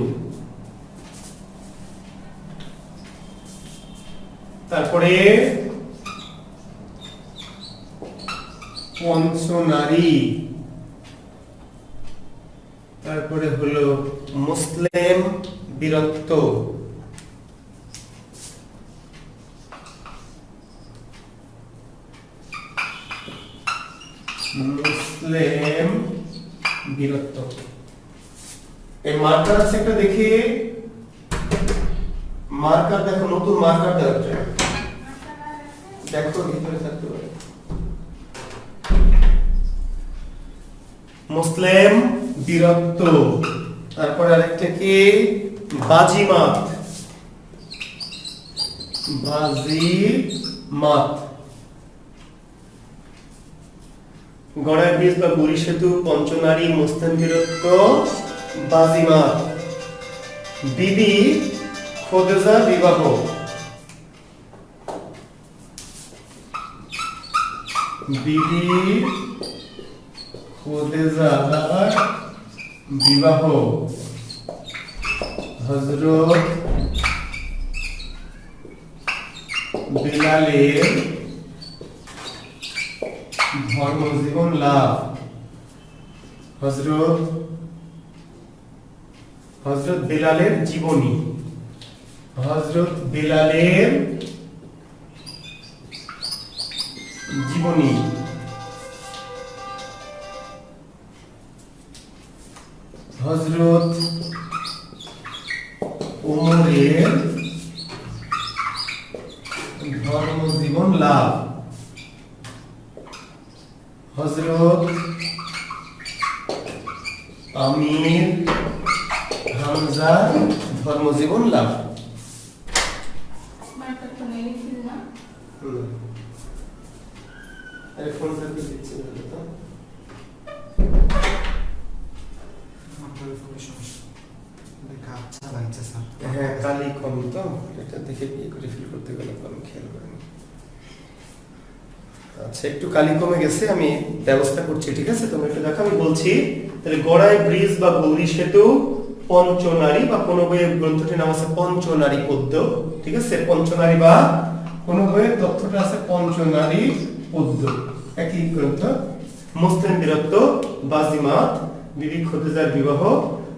তারপরে পঞ্চনারী, তারপরে হলো মুসলিম বীরত্ব, মুসলিম বীরত্ব। এই মার্কার আছে একটা, দেখি মার্কার, দেখো নতুন মার্কার দেওয়া যায়, দেখো ভিতরে থাকতে পারে। মুসলিম বীরত্ব, তারপরে আরেকটা কি বাজিমাত, বাজিমাত, গড়াই ব্রিজ বা গৌরী সেতু, পঞ্চনারী, মুসলিম বীরত্ব, বাজিমাত, বিবি খোদেজা বিবাহ, বিবি খোদেজার বিবাহ, হযরত বিলালের ধর্মজীবন লাভ, হযরত বিলালের জীবনী, হযরত বিলালের জীবনী, হযরত ওমরের ধর্মজীবন লাভ, হযরত আমির হামজা ধর্মজীবন লাভ। হ্যাঁ, কালি কম তো, এটা দেখে বিয়ে করে ফিল করতে গেলে আমি খেয়াল করিনি। আচ্ছা, একটু কালি কমে গেছে, আমি ব্যবস্থা করছি, ঠিক আছে, তোমরা একটু দেখো, আমি বলছি। তাহলে গড়াই ব্রিজ বা গৌরী সেতু, পঞ্চনারী বা কোন বইয়ের গ্রন্থটির নাম আছে পঞ্চনারী পদ্য, ঠিক আছে, পঞ্চনারী বা কোন বইয়ের তথ্যটা আছে পঞ্চনারী পদ্য, একই গ্রন্থ। মুসলিম বীরত্ব, বাজিমাত, বিবি খদিজার বিবাহ,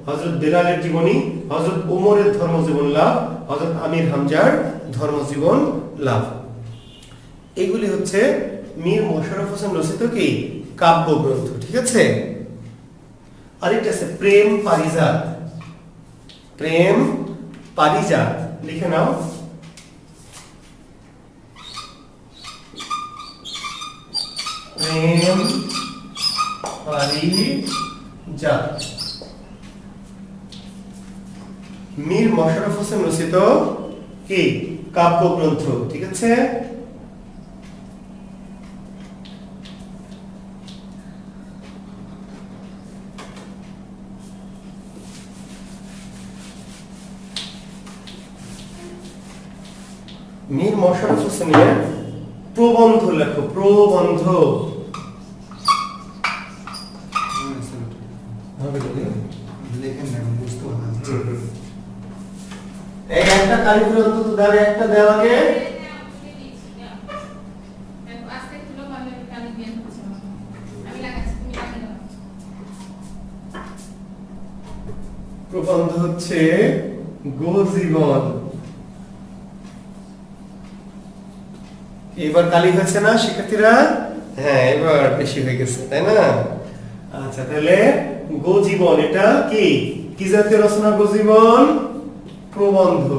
হযরত বেলালের জীবনী, হযরত ওমরের ধর্মজীবন লাভ, হযরত আমির হামজার ধর্মজীবন লাভ। এগুলি হচ্ছে মীর মোশাররফ হোসেন রচিত কি কাব্যগ্রন্থ। ঠিক আছে, আরেকটা আছে প্রেম পারিজাত। প্রেম পারিজাত লিখে নাও। প্রেম পারিজাত মীর মোশাররফ হোসেন রচিত কি কাব্যগ্রন্থ। ঠিক আছে, মীর মোশাররফ হোসেনের প্রবন্ধ লেখো, প্রবন্ধ। এই একটা কালিপুর অন্তত দাঁড়ে একটা দেওয়াকে প্রবন্ধ হচ্ছে গোজীবন। এবার কালি হয়েছে না শিক্ষার্থীরা? হ্যাঁ, এবার বেশি হয়ে গেছে, তাই না? আচ্ছা, তাহলে গোজীবন এটা কি কি জাতীয় রচনা? গোজীবন প্রবন্ধ।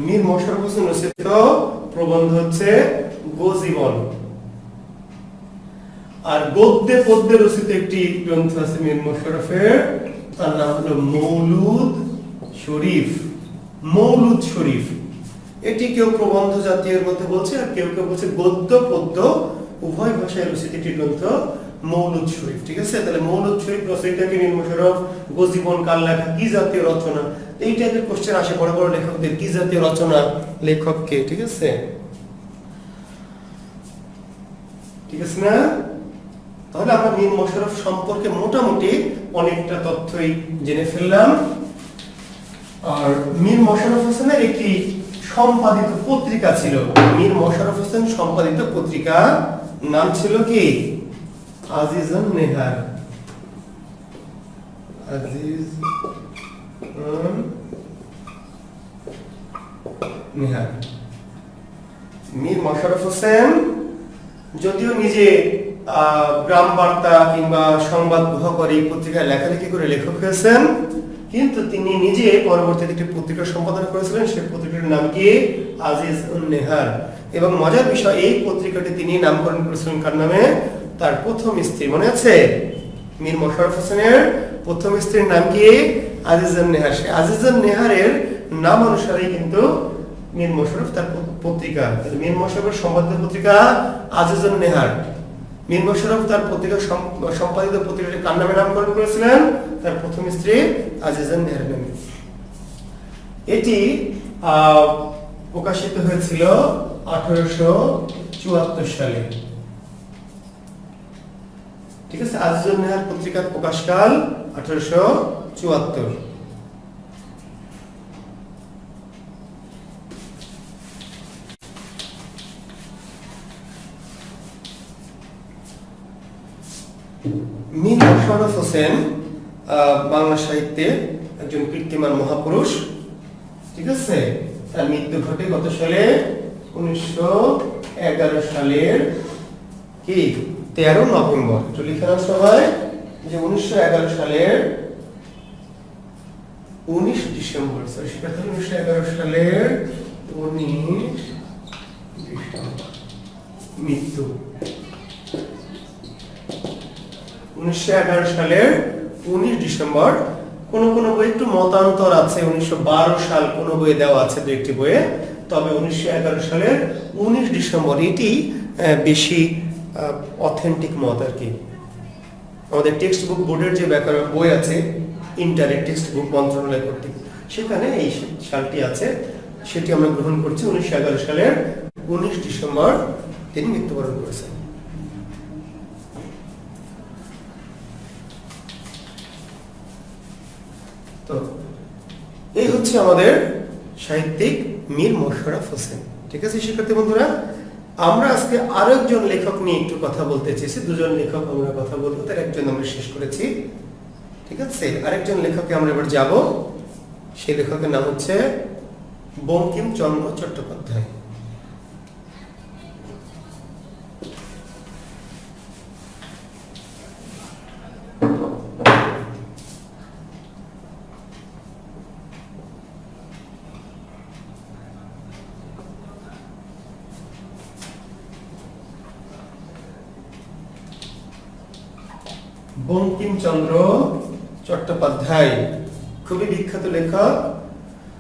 মীর মোশাররফ হোসেন রচিত প্রবন্ধ হচ্ছে গোজীবন। আর গদ্যে পদ্যে রচিত একটি গ্রন্থ আছে মীর মোশাররফের, তার নাম হলো মৌলুদ শরীফ। মৌলুদ শরীফ এটি কেউ প্রবন্ধ জাতীয়ের মধ্যে বলছে, আর কেউ কেউ বলছে গদ্য পদ্য উভয় ভাষায় রচিত একটি গ্রন্থ মৌলুদ শরীফ। ঠিক আছে, তাহলে মৌলুদ শরীফ রচয়িতা কে? মীর মোশাররফ। গোজীবন কার লেখা? কি জাতীয় রচনা? এই টাইপের কোশ্চেন আসে বড় বড় লেখকদের, কি জাতীয় রচনা, লেখক কে? ঠিক আছে, ঠিক আছে না? তাহলে আমরা মীর মোশাররফ সম্পর্কে মোটামুটি অনেকটা তথ্যই জেনে ফেললাম। আর মীর মোশাররফ হোসেনের একটি সম্পাদিত পত্রিকা ছিল। মীর মোশাররফ হোসেন সম্পাদিত পত্রিকা নাম ছিল কি? আজিজুন নেহার। আজিজুন নেহার। মীর মোশাররফ হোসেন যদিও নিজে গ্রাম বার্তা কিংবা সংবাদ বহ করে পত্রিকায় লেখালেখি করে লেখক হয়েছেন, কিন্তু তিনি নিজে পরবর্তীতে একটি পত্রিকা সম্পাদনা করেছিলেন। সেই পত্রিকাটির নাম কি? আজিজ-উন নেহার। এবং মজার বিষয়, এই পত্রিকাটি তিনি নামকরণ করেছিলেন কার নামে? তার প্রথম স্ত্রী। মনে আছে? মীর মোশাররফ হোসেনের প্রথম স্ত্রীর নাম কি? আজিজ-উন নেহার। সেই আজিজ-উন নেহারের নাম অনুসারেই কিন্তু মীর মোশাররফ তার পত্রিকা, মীর মোশাররফের সম্পাদিত পত্রিকা আজিজ-উন নেহার। মীর মোশাররফ তার পত্রিকা সম্পাদিত পত্রিকাটি কার নামে নামকরণ করেছিলেন? তার প্রথম স্ত্রী আজিজ-উন নেহার নামে। এটি প্রকাশিত হয়েছিল 1874 সালে। ঠিক আছে, আজিজ-উন নেহার পত্রিকার প্রকাশকাল 1874। মীর মোশাররফ হোসেন বাংলা সাহিত্যে একজন কীর্তিমান মহাপুরুষ। ঠিক আছে, তার মৃত্যু ঘটে কত সালে? 1911 সালের কি 13 নভেম্বর। একটু লিখে নাও সবাই যে 1911 সালের 19 ডিসেম্বর। সেটা 1911 সালের 19 ডিসেম্বর মৃত্যু। 1911 সালের 19 ডিসেম্বর। কোন কোন বই একটু মতান্তর আছে, 1912 সাল কোন বইয়ে দেওয়া আছে, দু একটি বইয়ে। তবে 1911 সালের 19 ডিসেম্বর এটি বেশি অথেন্টিক মত আর কি। আমাদের টেক্সট বুক বোর্ডের যে ব্যাকরণ বই আছে, ইন্টারের টেক্সট বুক মন্ত্রণালয় কর্তৃক, সেখানে এই সালটি আছে, সেটি আমরা গ্রহণ করছি। 1911 সালের 19 ডিসেম্বর তিনি মৃত্যুবরণ করেছেন। তো এই হচ্ছে আমাদের সাহিত্যিক মীর মোশাররফ হোসেন। ঠিক আছে শিক্ষার্থী বন্ধুরা, আমরা আজকে আরেকজন লেখক নিয়ে একটু কথা বলতে চেয়েছি। দুজন লেখক আমরা কথা বলবো, তার একজন আমরা শেষ করেছি, ঠিক আছে। আরেকজন লেখকে আমরা এবার যাব। সেই লেখকের নাম হচ্ছে বঙ্কিমচন্দ্র চট্টোপাধ্যায়। বঙ্কিমচন্দ্র চট্টোপাধ্যায় খুবই বিখ্যাত লেখক।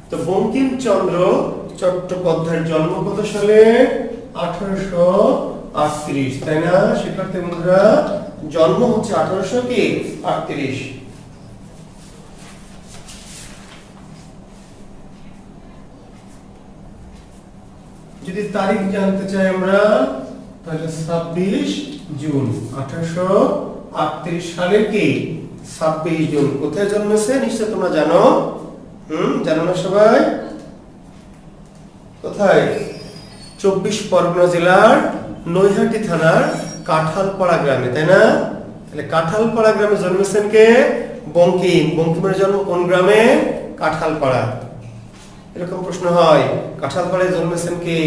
তো বঙ্কিমচন্দ্র চট্টোপাধ্যায়ের জন্ম কত সালে? 1838, তাই না শিক্ষার্থী বন্ধুরা? জন্ম হচ্ছে 1838। যদি তারিখ জানতে চাই আমরা, তাহলে 26 জুন 1838 সালের কি 26 জুন। কোথায় জন্মেছে নিশ্চয় তোমরা জানো? জানো না সবাই? কোথায়? 24 পরগনা জেলার নৈহাটি থানার কাঁঠালপাড়া গ্রামে, তাই না? তাহলে কাঁঠালপাড়া গ্রামে জন্মেছেন কে? বঙ্কিম। বঙ্কিমের জন্ম কোন গ্রামে? কাঁঠালপাড়া। এরকম প্রশ্ন হয়, কাঁঠালপাড়ায় জন্মেছেন কে?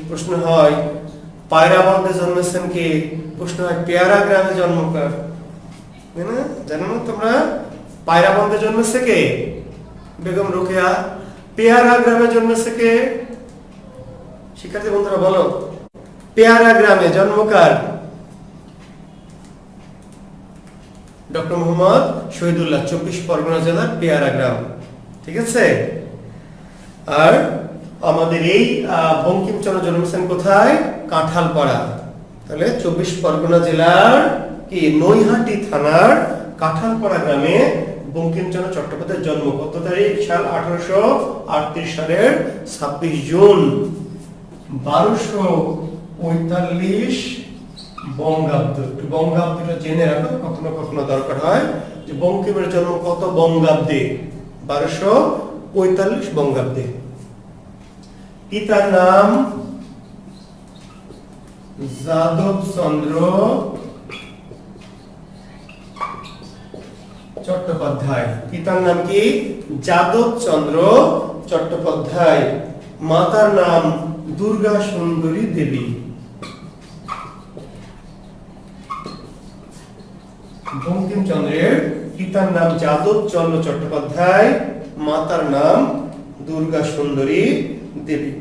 প্রশ্ন হয় পায়রাবন্দে জন্মেছেন কে? প্রশ্ন হয় পেয়ারা গ্রামে জন্ম কার? তাই না? জানো না তোমরা? পায়রাবন্দে জন্মেছে কে? বেগম রোকেয়া। পেয়ারা গ্রামে জন্মেছে কে? শিক্ষার্থী বন্ধুরা বলো, পেয়ারা গ্রামে জন্ম কার? ডক্টর মোহাম্মদ শহীদুল্লাহ, 24 পরগনা জেলার পেয়ারা গ্রাম, ঠিক আছে। আর আমাদের এই বঙ্কিমচন্দ্র জন্মেছেন কোথায়? কাঁঠালপাড়া। তাহলে 24 পরগনা জেলার কি নৈহাটি থানার কাঁঠালপাড়া গ্রামে বঙ্কিমচন্দ্র চট্টোপাধ্যায়ের জন্ম। কত তারিখ? সাল 1838 সালের 26 জুন 1245 বঙ্গাব্দ। একটু বঙ্গাব্দটা জেনে রাখো, কখনো কখনো দরকার হয় যে বঙ্কিমের জন্ম কত বঙ্গাব্দে? 1245 বঙ্গাব্দে। পিতার নাম যাদবচন্দ্র চট্টোপাধ্যায়। পিতার নাম কি? যাদবচন্দ্র চট্টোপাধ্যায়। মাতার নাম দুর্গা সুন্দরী দেবী। বঙ্কিমচন্দ্রের পিতার নাম যাদবচন্দ্র চট্টোপাধ্যায়, মাতার নাম দুর্গা সুন্দরী দেবী।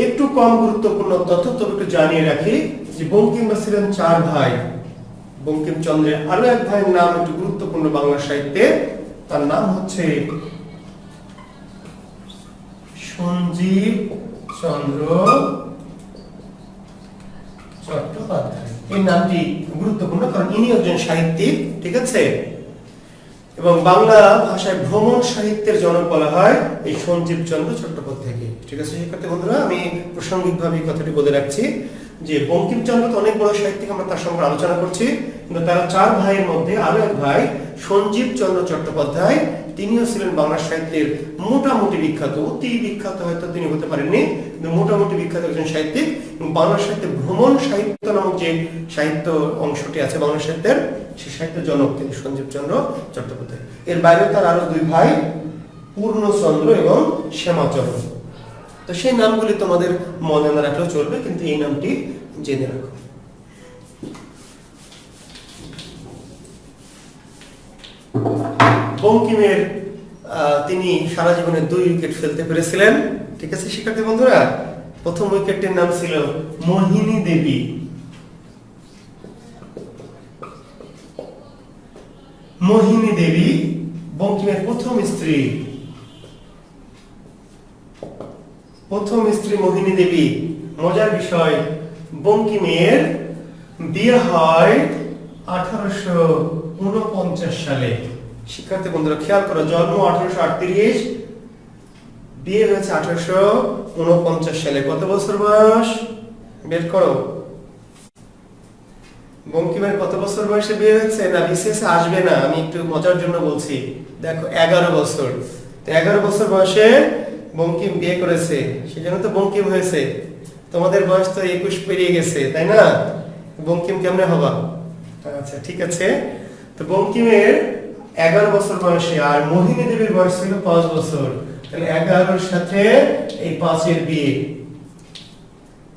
একটু কম গুরুত্বপূর্ণ তথ্য তবে একটু জানিয়ে রাখি যে বঙ্কিমরা ছিলেন 4 ভাই। বঙ্কিমচন্দ্রের আরো এক ভাইয়ের নাম একটু গুরুত্বপূর্ণ বাংলা সাহিত্যে, তার নাম হচ্ছে সঞ্জীব চন্দ্র চট্টোপাধ্যায়। এই নামটি গুরুত্বপূর্ণ কারণ ইনি একজন সাহিত্যিক, ঠিক আছে। এবং বাংলা ভাষায় ভ্রমণ সাহিত্যের জনক বলা হয় এই সঞ্জীব চন্দ্র চট্টোপাধ্যায়কে, ঠিক আছে শিক্ষার্থী বন্ধুরা। আমি প্রাসঙ্গিকভাবে এই কথাটি বলে রাখছি যে বঙ্কিমচন্দ্র তো অনেক বড় সাহিত্যিক, আমরা তার সঙ্গে আলোচনা করছি, কিন্তু তারা 4 ভাইয়ের মধ্যে আরো এক ভাই সঞ্জীব চন্দ্র চট্টোপাধ্যায়, তিনিও ছিলেন বাংলা সাহিত্যের মোটামুটি বিখ্যাত। অতি বিখ্যাত হয়তো তিনি হতে পারেননি, কিন্তু মোটামুটি বিখ্যাত একজন সাহিত্যিক। এবং বাংলা সাহিত্যে ভ্রমণ সাহিত্য নামক যে সাহিত্য অংশটি আছে বাংলা সাহিত্যের, সেই সাহিত্যের জনক তিনি সঞ্জীব চন্দ্র চট্টোপাধ্যায়। এর বাইরে তার আরো 2 ভাই পূর্ণচন্দ্র এবং শ্যামাচরণ। তো সেই নামগুলি তোমাদের মনে না রাখলেও চলবে, কিন্তু এই নামটি জেনে রাখো। বঙ্কিমের তিনি সারা জীবনে 2 উইকেট ফেলতে পেরেছিলেন, ঠিক আছে শিক্ষার্থী বন্ধুরা। প্রথম উইকেটটির নাম ছিল মোহিনী দেবী। মোহিনী দেবী বঙ্কিমের প্রথম স্ত্রী। মোহিনী দেবী। মজার বিষয়, বঙ্কিমের বিয়ে হয় 1849 সালে। শিক্ষার্থী বন্ধুরা খেয়াল করো, জন্ম 1838, বিয়ে হয়েছে 1849 সালে। কত বছর বয়স বের করো? বঙ্কিমের কত বছর বয়সে বিয়ে হয়েছে? না বিসিএসে আসবে না, আমি একটু মজার জন্য বলছি। দেখো 11 বছর। তো 11 বছর বয়সে বঙ্কিম বিয়ে করেছে, সেজন্য তো বঙ্কিম হয়েছে। তোমাদের বয়স তো 21 পেরিয়ে গেছে, তাই না? বঙ্কিম কেমনে হবা? আচ্ছা ঠিক আছে। তো বঙ্কিমের 11 বছর বয়সে, আর মোহিনী দেবীর বয়স ছিল 5 বছর, তাহলে 11 সাথে এই 5 এর বিয়ে।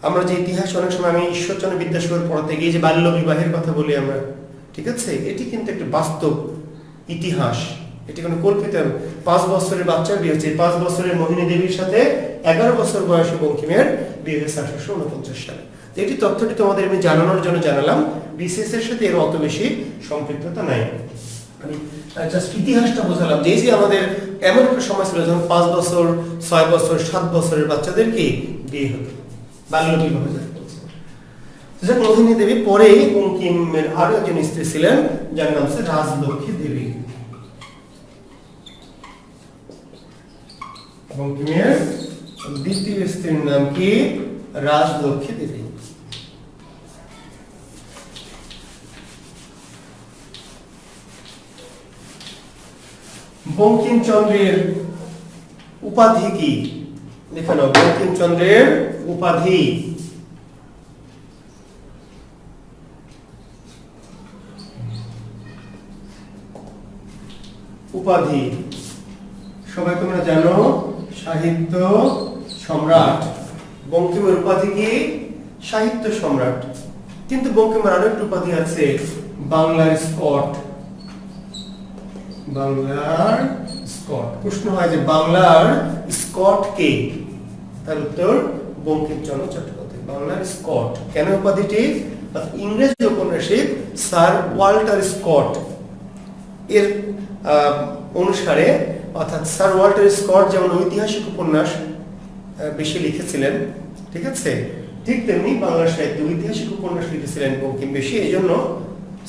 আমরা যে ইতিহাস অনেক সময় আমি ঈশ্বরচন্দ্র বিদ্যাসাগর পড়াতে গিয়ে যে বাল্য বিবাহের কথা বলি আমরা, ঠিক আছে, এটি কিন্তু একটা বাস্তব ইতিহাস, এটি কোনো কল্পিত। 5 বছরের বাচ্চার বিয়ে হচ্ছে, 5 বছরের মোহিনী দেবীর সাথে 11 বছর বয়সে বঙ্কিমের বিয়ে হয়েছে 1849 সালে। তো এটি তথ্যটি তোমাদের আমি জানানোর জন্য জানালাম, বিসিএস এর সাথে এর অত বেশি সম্পৃক্ততা নাই, আমি জাস্ট ইতিহাসটা বোঝালাম যে আমাদের এমন একটা সময় ছিল যখন 5 বছর 6 বছর 7 বছরের বাচ্চাদেরকে বিয়ে হতো, বাল্য বিবাহ যাকে বলছে। মোহিনী দেবী পরে বঙ্কিমের আরো একজন স্ত্রী ছিলেন যার নাম হচ্ছে রাজলক্ষ্মী দেবী। বঙ্কিমের দ্বিতীয় স্ত্রীর নাম কি? রাজলক্ষ্মী দেবী। বঙ্কিমচন্দ্রের উপাধি কি? দেখে নাও, বঙ্কিমচন্দ্রের উপাধি। উপাধি সবাই তোমরা জানো, সাহিত্য সম্রাট। বঙ্কিমের উপাধি কি? সাহিত্য সম্রাট। কিন্তু বঙ্কিমের আরো একটা উপাধি আছে, বাংলার স্কট। বাংলার স্কট। প্রশ্ন হয় যে বাংলার স্কট কে? তার উত্তর বঙ্কিমচন্দ্র চট্টোপাধ্যায়। বাংলার স্কট কেন উপাধিটি? ইংরেজি ঔপন্যাসিক স্যার ওয়াল্টার স্কট এর অনুসারে, অর্থাৎ স্যার ওয়াল্টার স্কট যেমন ঐতিহাসিক উপন্যাস বেশি লিখেছিলেন, ঠিক আছে, ঠিক তেমনি বাংলা সাহিত্যে ঐতিহাসিক উপন্যাস লিখেছিলেন বঙ্কিম বেশি। এই জন্য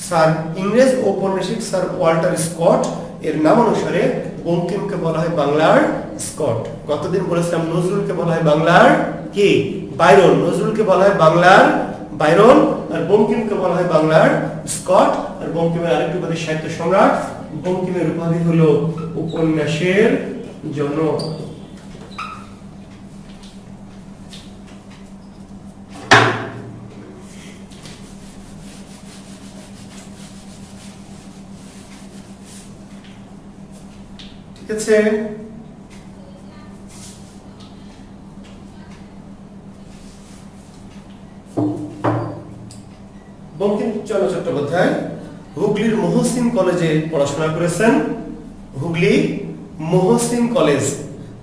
স্যার ইংরেজ ঔপন্যাসিক স্যার ওয়াল্টার স্কট এর নাম অনুসারে বঙ্কিমকে বলা হয় বাংলার স্কট। গতদিন বলেছিলাম নজরুলকে বলা হয় বাংলার কি? বাইরন। নজরুলকে বলা হয় বাংলার বাইরন, আর বঙ্কিমকে বলা হয় বাংলার স্কট। আর বঙ্কিমের আরেকটি উপাধি সাহিত্য সম্রাট। বঙ্কিমের উপাধি হলো উপন্যাসের জনক। ঠিক আছে, বঙ্কিমচন্দ্র চট্টোপাধ্যায় হুগলির মহসিন কলেজে পড়াশোনা করেছেন। হুগলি মহসিন কলেজ।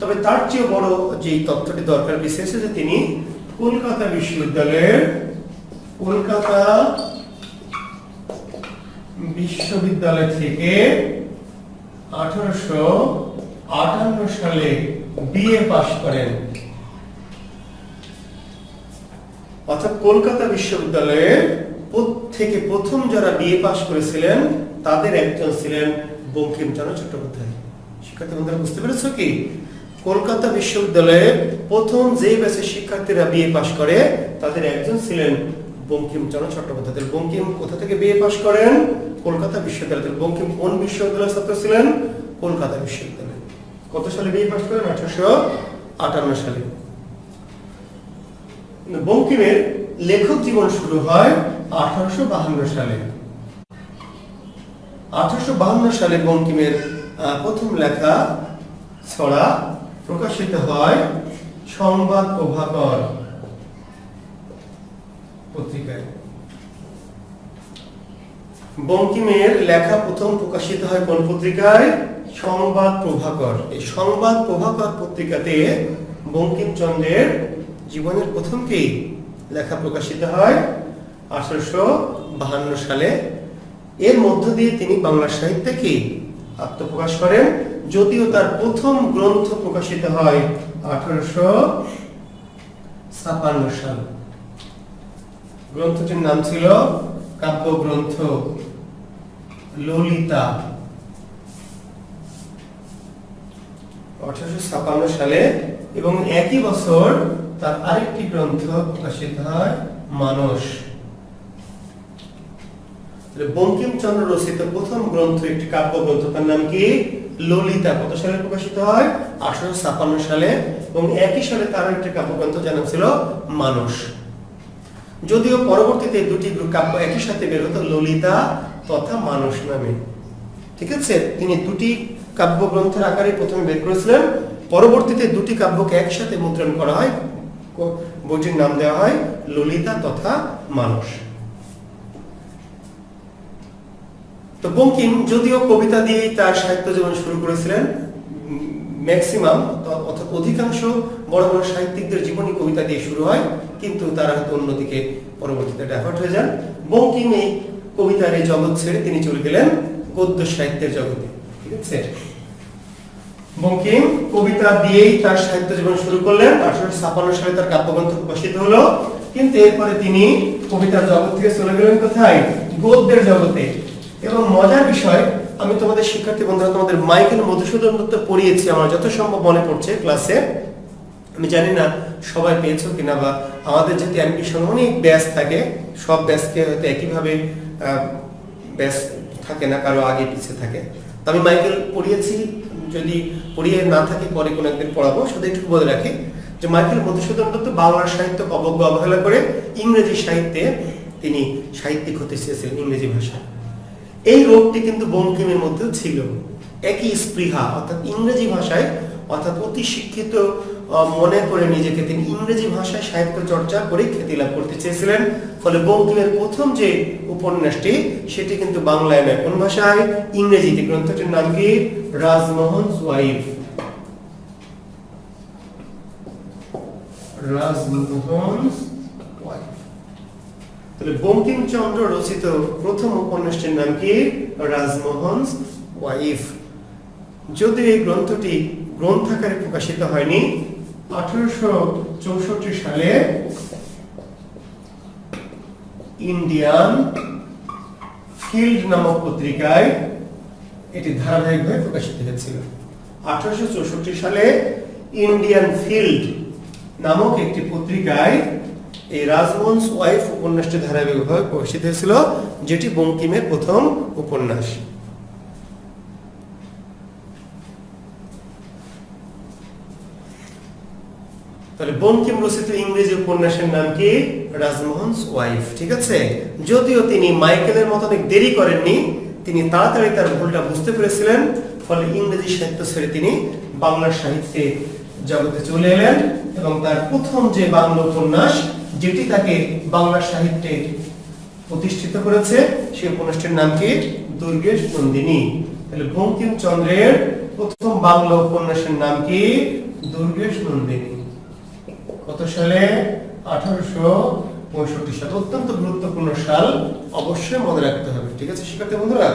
তবে তার চেয়ে বড় যে তথ্যটি দরকার বিশেষ যে তিনি কলকাতা বিশ্ববিদ্যালয় থেকে 1858 সালে বিএ পাশ করেন। অর্থাৎ কলকাতা বিশ্ববিদ্যালয়ে থেকে প্রথম যারা বিএ পাশ করেছিলেন তাদের একজন ছিলেন বঙ্কিমচন্দ্র চট্টোপাধ্যায়। শিক্ষার্থী বন্ধুরা বুঝতে পেরেছো কি? কলকাতা বিশ্ববিদ্যালয়ে প্রথম যে ব্যাচের শিক্ষার্থীরা বিএ পাশ করে তাদের একজন ছিলেন বঙ্কিমচন্দ্র চট্টোপাধ্যায়। বঙ্কিম কোথা থেকে বিএ পাশ করেন? কলকাতা বিশ্ববিদ্যালয়। বঙ্কিম কোন বিশ্ববিদ্যালয়ের ছাত্র ছিলেন? কলকাতা বিশ্ববিদ্যালয়। কত সালে বিএ পাশ করেন? 1858 সালে। বঙ্কিমের লেখক জীবন শুরু হয় 1852 সালে। 1852 সালে বঙ্কিমের প্রথম লেখা ছড়া প্রকাশিত হয় সংবাদ প্রভাকর পত্রিকায়। বঙ্কিমের লেখা প্রথম প্রকাশিত হয় কোন পত্রিকায়? সংবাদ প্রভাকর। এই সংবাদ প্রভাকর পত্রিকাতে বঙ্কিমচন্দ্রের জীবনের প্রথম কি লেখা প্রকাশিত হয় 1852 সালে। এর মধ্য দিয়ে তিনি বাংলা সাহিত্যে কি আত্মপ্রকাশ করেন, যদিও তার প্রথম গ্রন্থ প্রকাশিত হয় 1856 সাল। গ্রন্থটির নাম ছিল কাব্যগ্রন্থ ললিতা। 1856 সালে। এবং একই বছর তার আরেকটি গ্রন্থ প্রকাশিত হয় মানস। বঙ্কিমচন্দ্র রচিত প্রথম গ্রন্থ একটি কাব্যগ্রন্থ, তার নাম কি? ললিতা। কত সালে প্রকাশিত হয়? 1856 সালে। এবং একই সালে তার একটি কাব্যগ্রন্থ যার নাম ছিল মানস। যদিও পরবর্তীতে দুটি কাব্য একই সাথে বের হতো, ললিতা তথা মানস নামে। ঠিক আছে, তিনি দুটি কাব্যগ্রন্থের আকারে প্রথমে বের করেছিলেন, পরবর্তীতে দুটি কাব্যকে একসাথে মুদ্রণ করা হয়, বইটির নাম দেওয়া হয় ললিতা তথা মানস। তো বঙ্কিম যদিও কবিতা দিয়েই তার সাহিত্য জীবন শুরু করেছিলেন, ম্যাক্সিমাম অর্থাৎ অধিকাংশ বড় বড় সাহিত্যিকদের জীবনী কবিতা দিয়ে শুরু হয়, কিন্তু তারা হয়তো অন্যদিকে পরবর্তীতে ডাইভার্ট হয়ে যান। বঙ্কিম এই কবিতার এই জগৎ ছেড়ে তিনি চলে গেলেন গদ্য সাহিত্যের জগতে। ঠিক আছে, বঙ্কিম কবিতা দিয়েই তার সাহিত্য জীবন শুরু করলেন। 1856 সালে তার কাব্যগ্রন্থ প্রকাশিত হলো, কিন্তু এরপরে তিনি কবিতার জগৎ থেকে চলে গেলেন কোথায়? গদ্যের জগতে। এবং মজার বিষয়, আমি তোমাদের শিক্ষার্থী বন্ধুরা তোমাদের মাইকেল মধুসূদন দত্ত পড়িয়েছি, আমার যত সম্ভব মনে পড়ছে ক্লাসে। আমি জানি না সবাই পেয়েছো কিনা, বা আমাদের যেহেতু অ্যাডমিশন অনেক ব্যাচ থাকে, সব ব্যাচকে হয়তো একইভাবে ব্যাচ থাকে না, কারো আগে পিছিয়ে থাকে। তো আমি মাইকেল পড়িয়েছি, যদি পড়িয়ে না থাকি পরে কোনো একদিন পড়াবো। শুধু একটু বলে রাখি যে মাইকেল মধুসূদন দত্ত বাংলা সাহিত্য অবজ্ঞ অবহেলা করে ইংরেজি সাহিত্যে তিনি সাহিত্যিক হতে চেয়েছিলেন, ইংরেজি ভাষা। এই রোগটি কিন্তু বঙ্কিমের মধ্যেও ছিল, একই স্পৃহা, অর্থাৎ ইংরেজি ভাষায়, অর্থাৎ অতি শিক্ষিত মনে করে নিজেকে তিনি ইংরেজি ভাষায় সাহিত্য চর্চা করে খ্যাতি লাভ করতে চেয়েছিলেন। ফলে বঙ্কিমের প্রথম যে উপন্যাসটি সেটি কিন্তু বাংলায় নয়, কোন ভাষায়? ইংরেজিতে। গ্রন্থটির নাম কি? রাজমোহনস ওয়াইফ। রাজমোহনস ওয়াইফ। তাহলে বঙ্কিমচন্দ্র রচিত প্রথম উপন্যাসটির নাম কি? রাজমোহনস ওয়াইফ। যদিও এই গ্রন্থটি গ্রন্থাকারে প্রকাশিত হয়নি, 1864 সালে ইন্ডিয়ান ফিল্ড নামক পত্রিকায় এটি ধারাবাহিকভাবে প্রকাশিত হয়েছিল। 1864 সালে ইন্ডিয়ান ফিল্ড নামক একটি পত্রিকায় এই রাজমোহনস ওয়াইফ উপন্যাসটি ধারাবাহিকভাবে প্রকাশিত হয়েছিল, যেটি বঙ্কিমের প্রথম উপন্যাস। তাহলে বঙ্কিম রচিত ইংরেজি উপন্যাসের নাম কি? রাজমোহনস ওয়াইফ। ঠিক আছে, যদিও তিনি মাইকেলের মতো অনেক দেরি করেননি, তিনি তাড়াতাড়ি তার ভুলটা বুঝতে পেরেছিলেন, ফলে ইংরেজি সাহিত্য ছেড়ে তিনি বাংলা সাহিত্যে জগতে চলে এলেন এবং তার প্রথম যে বাংলা উপন্যাস যেটি তাকে বাংলা সাহিত্যে প্রতিষ্ঠিত করেছে সেই উপন্যাসটির নাম কি? দুর্গেশ নন্দিনী। তাহলে বঙ্কিমচন্দ্রের প্রথম বাংলা উপন্যাসের নাম কি? দুর্গেশ নন্দিনী। কত সালে? 1865 সাল। অত্যন্ত গুরুত্বপূর্ণ সাল, অবশ্যই মনে রাখতে হবে। ঠিক আছে শিক্ষার্থী বন্ধুরা,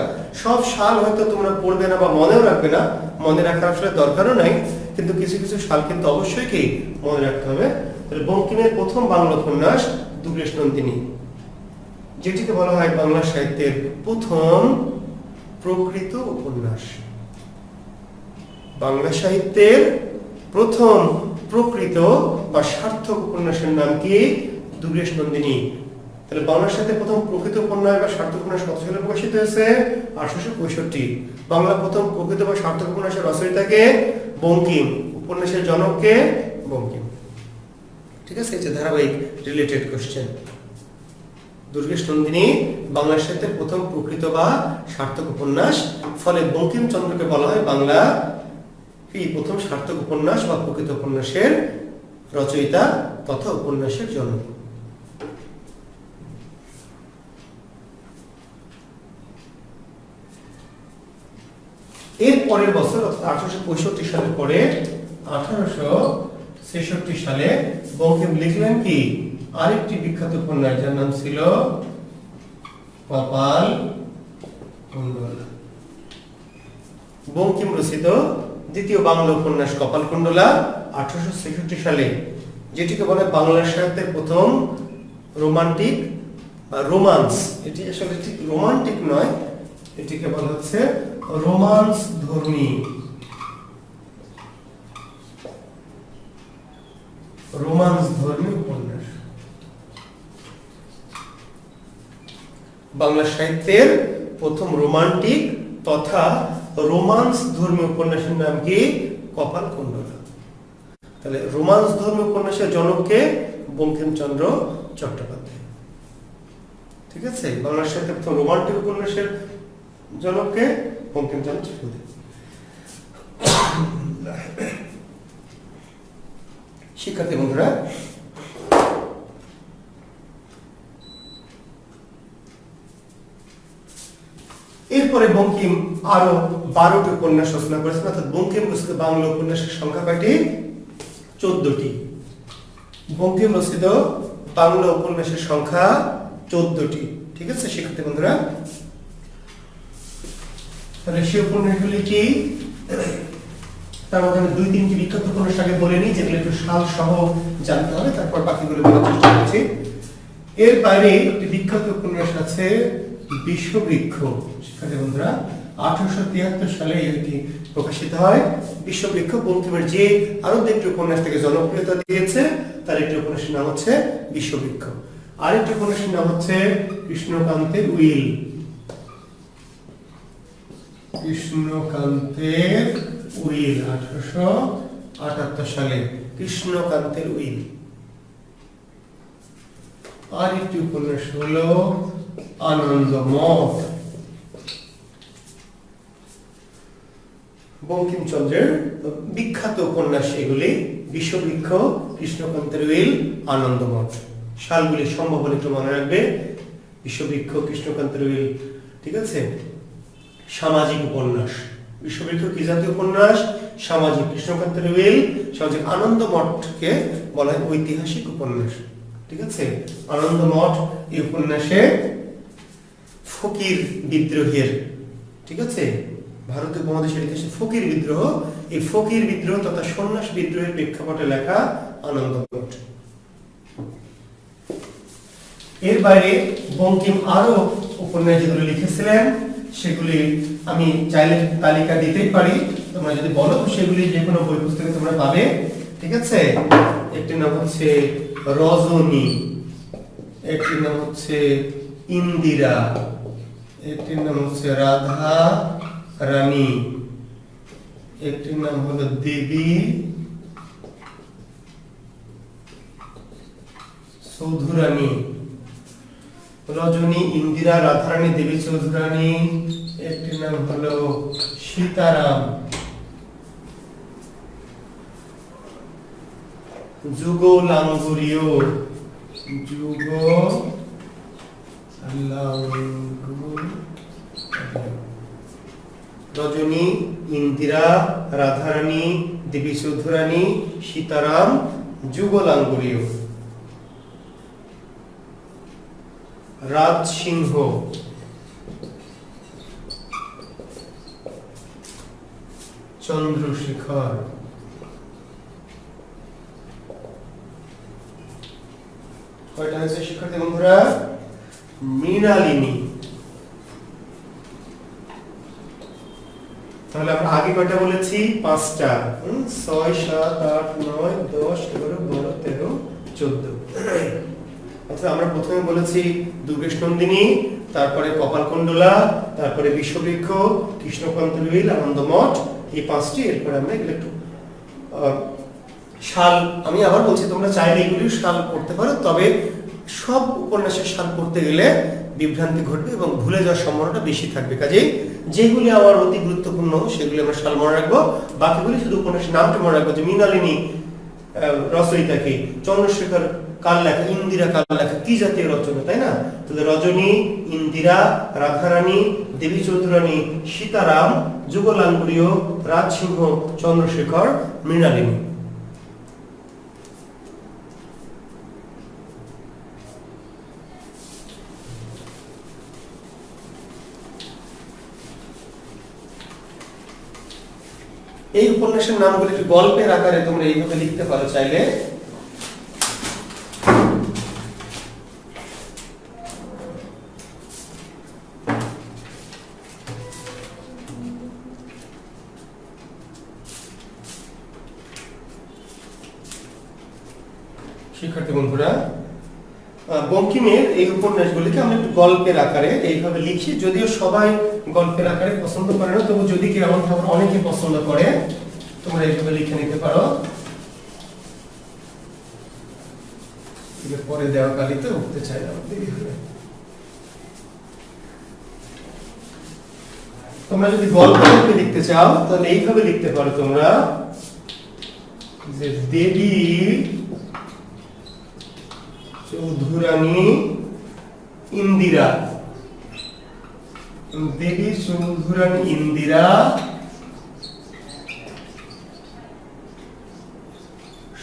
সব সাল হয়তো তোমরা পড়বে না বা মনেও রাখবে না, মনে রাখার আসলে দরকারও নাই, কিন্তু কিছু কিছু সাল কিন্তু অবশ্যই কি মনে রাখতে হবে। তাহলে বঙ্কিমের প্রথম বাংলা উপন্যাস দুর্গেশ নন্দিনী, যেটিকে বলা হয় বাংলা সাহিত্যের প্রথম প্রকৃত উপন্যাস। বাংলা সাহিত্যের প্রথম প্রকৃত বা সার্থক উপন্যাসের নাম কি? দুর্গেশ নন্দিনী। তাহলে বাংলা সাহিত্যের প্রথম প্রকৃত উপন্যাস বা সার্থক উপন্যাস কত সালে প্রকাশিত হয়েছে? 1865। বাংলা প্রথম প্রকৃত বা সার্থক উপন্যাসের রচয়িতাকে? বঙ্কিম। উপন্যাসের জনককে? বঙ্কিম। ঠিক আছে, এই যে ধারাবাহিক রিলেটেড কোশ্চেন। দুর্গেশ নন্দিনী বাংলা সাহিত্যের প্রথম প্রকৃত বা সার্থক উপন্যাস, ফলে বঙ্কিমচন্দ্রকে বলা হয় বাংলা এই প্রথম সার্থক উপন্যাস বা প্রকৃত উপন্যাসের রচয়িতা তথা উপন্যাসের জনক। এর পরের বছর অর্থাৎ 1865 সালের পরে 1866 সালে বঙ্কিম লিখলেন কি? আরেকটি বিখ্যাত উপন্যাস যার নাম ছিল কপাল কুণ্ডলা। বঙ্কিম রচিত দ্বিতীয় বাংলা উপন্যাস কপাল কুণ্ডলা 1866 সালে, যেটিকে বলে বাংলা সাহিত্যের প্রথম রোমান্টিক বা রোমান্স। এটি আসলে ঠিক রোমান্টিক নয়, এটিকে বলা হচ্ছে রোমান্স ধর্মী, রোমান্স ধর্মী উপন্যাস। বাংলা সাহিত্যের প্রথম রোমান্টিক তথা রোমান্স ধর্মী উপন্যাসের নাম কি? কপালকুণ্ডলা। তাহলে রোমান্স ধর্মী উপন্যাসের জনককে? বঙ্কিমচন্দ্র চট্টোপাধ্যায়। ঠিক আছে, বাংলা সাহিত্যের প্রথম রোমান্টিক উপন্যাসের জনককে? বঙ্কিমচন্দ্র চট্টোপাধ্যায়। শিক্ষার্থী বন্ধুরা, এরপরে বঙ্কিম আরো 12টি উপন্যাস রচনা করেছেন, অর্থাৎ বঙ্কিম রচিত বাংলা উপন্যাসের সংখ্যা কয়টি? 14টি। বঙ্কিম রচিত বাংলা উপন্যাসের সংখ্যা 14টি। ঠিক আছে শিক্ষার্থী বন্ধুরা, তাহলে সেই উপন্যাসগুলি কি? তার মধ্যে আমি 2-3টি বিখ্যাত উপন্যাস আগে বলে নিই, যেগুলো একটু সাল সহ জানতে হবে, তারপর বাকিগুলো বলার চেষ্টা করছি। এর বাইরে একটি বিখ্যাত উপন্যাস আছে বিশ্ববৃক্ষ। শিক্ষার্থী বন্ধুরা, 1873 সালে এটি প্রকাশিত হয়। বিশ্ববৃক্ষ বঙ্কিমের যে আরো একটি উপন্যাস থেকে জনপ্রিয়তা দিয়েছে, তার একটি উপন্যাসের নাম হচ্ছে বিশ্ববৃক্ষ। আরেকটি উপন্যাসের নাম হচ্ছে কৃষ্ণকান্তের উইল। কৃষ্ণকান্তের উইল, 1878 সালে কৃষ্ণকান্তের উইল। আরেকটি উপন্যাস হলো আনন্দমঠ। বঙ্কিমচন্দ্রের বিখ্যাত উপন্যাস এগুলি, বিশ্ববৃক্ষ, কৃষ্ণকান্তের উইল, আনন্দমঠ। সালগুলি সম্ভব হলে একটু মনে রাখবে। বিশ্ববৃক্ষ, কৃষ্ণকান্তের উইল। ঠিক আছে, সামাজিক উপন্যাস। বিশ্ববৃক্ষ কি জাতীয় উপন্যাস? সামাজিক। কৃষ্ণকান্তের উইল সামাজিক। আনন্দমঠকে বলা হয় ঐতিহাসিক উপন্যাস। ঠিক আছে, আনন্দমঠ এই উপন্যাসে ফকির বিদ্রোহের, ঠিক আছে, ভারতীয় উপমহাদেশের ইতিহাসে ফকির বিদ্রোহ, এই ফকির বিদ্রোহ তথা সন্ন্যাস বিদ্রোহের প্রেক্ষাপটে লেখা আনন্দমঠ। এর বাইরে বঙ্কিম আরো উপন্যাস যেগুলো লিখেছিলেন, সেগুলি আমি চাইলে তালিকা দিতেই পারি, তোমরা যদি বলো সেগুলি যে কোনো বই পুস্তকে তোমরা পাবে। ঠিক আছে, একটি নাম হচ্ছে রজনী, একটি নাম হচ্ছে ইন্দিরা, একটির নাম হচ্ছে রাধা রানী, একটির নাম হলো দেবী চৌধুরানী। রজনী, ইন্দিরা, রাধারানী, দেবী চৌধুরানী। একটির নাম হলো সীতারাম। যুগলাঙ্গুরীয়, রজনী, ইন্দিরা, রাধারানী, দেবী চৌধুরানী, সীতারাম, যুগলাঙ্গুরীয়। রাজসিংহ, চন্দ্রশেখর। কয়টা হয়েছে শিক্ষার্থী বন্ধুরা? মৃণালিনী। তাহলে আমরা আগে কয়টা বলেছি? 5টা। 6, 7, 8, 9, 10, 11, 12, 13, 14। অর্থাৎ আমরা প্রথমে বলেছি দুর্গেশ নন্দিনী, তারপরে কপালকুণ্ডলা, তারপরে বিশ্ববৃক্ষ, কৃষ্ণকান্তের উইল, আনন্দমঠ, এই 5টি। এরপরে আমরা এগুলো একটু সাল, আমি আবার বলছি তোমরা চাইলে এগুলি সাল পড়তে পারো, তবে সব উপন্যাসের সাল পড়তে গেলে বিভ্রান্তি ঘটবে এবং ভুলে যাওয়ার সম্ভাবনাটা বেশি থাকবে। কাজেই যেগুলি আমার অতি গুরুত্বপূর্ণ সেগুলি আমরা সাল মনে রাখবো, বাকিগুলি শুধু উপন্যাসের নামটা মনে রাখবো। যে মৃণালিনী রচয়িতা কি, চন্দ্রশেখর কাল লেখা, ইন্দিরা কাল লেখা, কি জাতীয় রচনা, তাই না? তাহলে রজনী, ইন্দিরা, রাধারানী, দেবী চৌধুরানী, সীতারাম, যুগলাঙ্গুরীয়, রাজসিংহ, চন্দ্রশেখর, মৃণালিনী। এই উপন্যাসের নামগুলি একটু গল্পের আকারে তোমরা এইভাবে লিখতে পারো চাইলে। শিক্ষার্থী বন্ধুরা, বঙ্কিমের এই উপন্যাসগুলিকে আমরা একটু গল্পের আকারে এইভাবে লিখি, যদিও সবাই গল্পের আকারে পছন্দ করে না, তবু যদি কেউ এমন খবর অনেকে পছন্দ করে তোমরা এইভাবে লিখে নিতে পারো। পরে দেওয়া কালিতে উঠতে চাই না, দেরি হবে। তোমরা যদি গল্প লিখতে চাও তাহলে এইভাবে লিখতে পারো তোমরা, যে দেবী চৌধুরানী ইন্দিরা, দেবী চৌধুরানী ইন্দিরা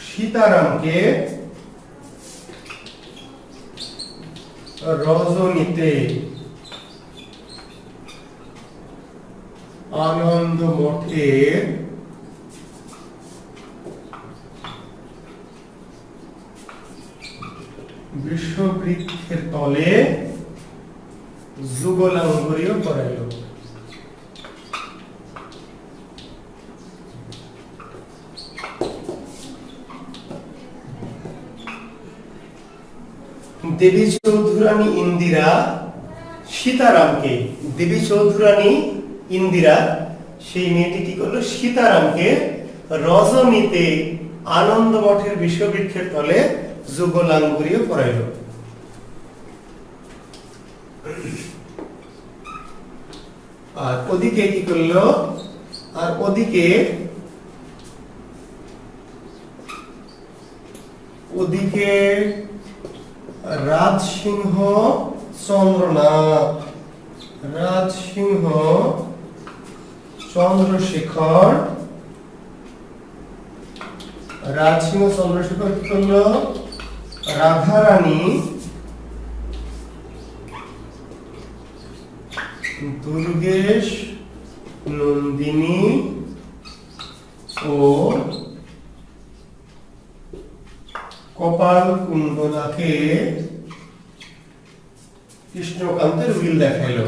সীতারামকে রজনীতে আনন্দ মঠের বিশ্ববৃক্ষের তলে যুগলাঙ্গরীয় করাইল। দেবী চৌধুরানী ইন্দিরা সীতারামকে, দেবী চৌধুরানী ইন্দিরা সেই মেয়েটি কি করলো, সীতারামকে রজনীতে আনন্দ মঠের বিশ্ববৃক্ষের তলে যুগলাঙ্গরীয় করাইল। আর ওদিকে কি করলো, আর ওদিকে রাজসিংহ চন্দ্রনাথ, রাজসিংহ চন্দ্রশেখর, রাজসিংহ চন্দ্রশেখর কি করলো, রাধারানী দুর্গেশ নন্দিনী ও কপাল কুণ্ডলাকে কৃষ্ণকান্তের উইল দেখাইল।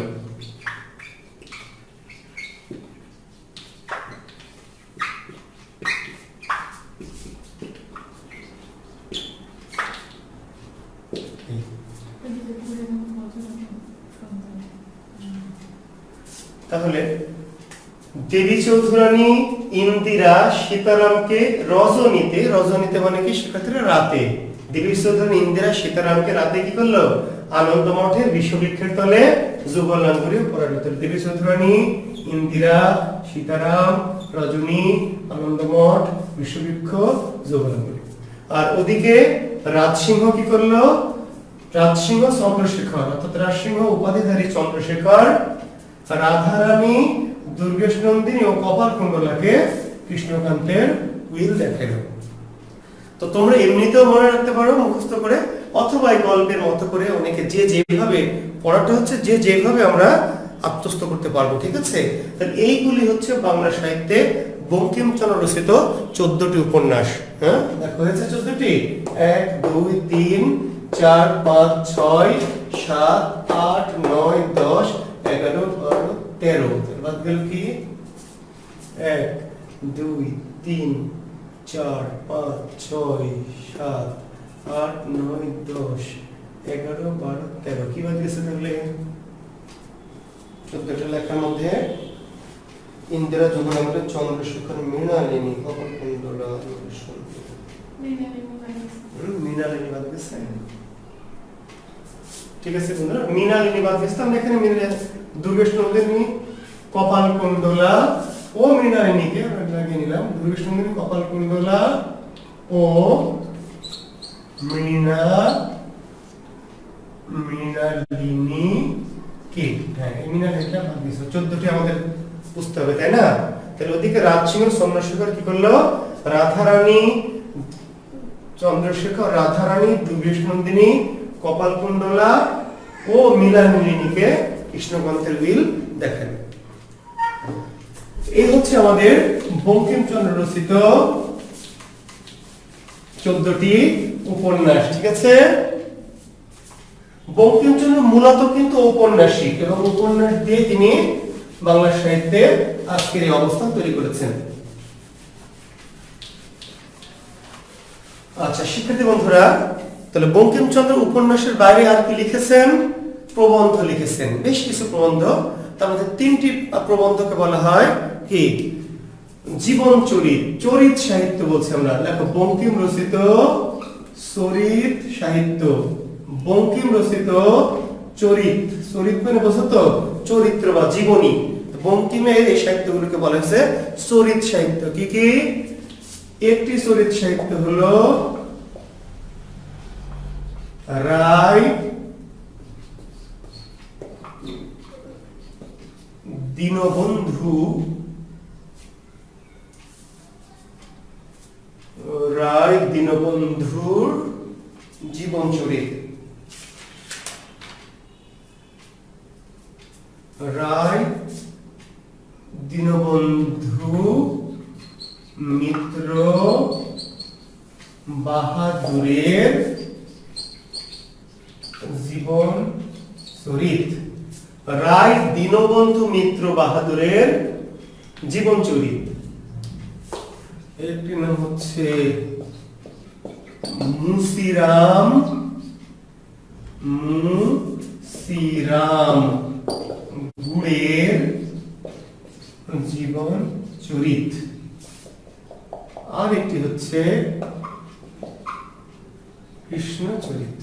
তাহলে দেবী চৌধুরানী ইন্দিরা সীতারামকে রজনীতে, রজনীতে মানে কি সেক্ষেত্রে রাতে, দেবী চৌধুরানী ইন্দিরা সীতারামকে রাতে কি করলো, আনন্দ মঠের বিশ্ববৃক্ষের তলে যুগলাঙ্গরীয় করাইল। দেবী চৌধুরানী ইন্দিরা সীতারাম রজনী আনন্দমঠ বিশ্ববৃক্ষ যুগলাঙ্গরী। আর ওদিকে রাজসিংহ কি করলো, রাজসিংহ চন্দ্রশেখর অর্থাৎ রাজসিংহ উপাধিধারী চন্দ্রশেখর রাধারানী দুর্গেশ নন্দিনী ও কপাল কুণ্ডলাকে কৃষ্ণকান্তের উইল দেখাইল। তো তোমরা এমনিতেও মনে রাখতে পারো মুখস্থ করে, অথবা এই গল্পের মতো করে অনেকে যে যেভাবে পড়াটা হচ্ছে যে যেভাবে আমরা আত্মস্থ করতে পারবো, ঠিক আছে। তাহলে এইগুলি হচ্ছে বাংলা সাহিত্যে বঙ্কিমচন্দ্র রচিত 14টি উপন্যাস। হ্যাঁ দেখো হয়েছে 14টি, 1 2 3 4 5 6 7 8 9 10 11 12 13। বাদ গেল কি, 1 2 3 4 5 6 7 8 9 10 11 12 13। কি বাদ গেছে তাহলে, 14টা লেখার মধ্যে ইন্দিরা যুগলাঙ্গরী চন্দ্রশেখর মৃণালিনী কপাল কুণ্ডলা মৃণালিনী বাদ গেছে, ঠিক আছে বন্ধুরা। মৃণালিনী বাদ গেছে, আমরা এখানে দুর্গেশ নন্দিনী কপাল কুণ্ডলা ও মৃণালিনীকে আমরা লাগিয়ে নিলাম। দুর্গেশ নন্দিনী কপাল কুণ্ডলা ও মৃণালিনী কে, হ্যাঁ মৃণালিনীটা বাদ গেছে। 14টি আমাদের বুঝতে হবে, তাই না। তাহলে ওদিকে রাজসিংহ চন্দ্রশেখর কি করলো, রাধারানী চন্দ্রশেখর রাধারানী দুর্গেশ নন্দিনী কপাল কুণ্ডলা ও মৃণালিনীকে কৃষ্ণকান্তের উইল দেখাবে। এই হচ্ছে আমাদের বঙ্কিমচন্দ্র রচিত 14টি উপন্যাস, ঠিক আছে। বঙ্কিমচন্দ্র মূলত কিন্তু ঔপন্যাসিক, এবং উপন্যাস দিয়ে তিনি বাংলা সাহিত্যে আজকের এই অবস্থান তৈরি করেছেন। আচ্ছা শিক্ষার্থী বন্ধুরা, তাহলে বঙ্কিমচন্দ্র উপন্যাসের বাইরে আর কি লিখেছেন? প্রবন্ধ লিখেছেন, বেশ কিছু প্রবন্ধ। তার মধ্যে 3টি প্রবন্ধকে বলা হয় কি? জীবন চরিত, চরিত সাহিত্য বলছি আমরা। দেখো, বঙ্কিম রচিত চরিত সাহিত্য, বঙ্কিম রচিত চরিত, চরিত মানে বোঝো তো চরিত্র বা জীবনী। বঙ্কিমের এই সাহিত্যগুলোকে বলা হয়েছে চরিত সাহিত্য। কি কি? একটি চরিত সাহিত্য হলো রায় দীনবন্ধু, রায় দীনবন্ধুর জীবন চরিত, রায় দীনবন্ধু মিত্র বাহাদুরের জীবন চরিত। রায় দীনবন্ধু মিত্র বাহাদুরের জীবন চরিত। একটি নাম হচ্ছে মুসিরাম গুড়ের জীবন চরিত। আর একটি হচ্ছে কৃষ্ণ চরিত।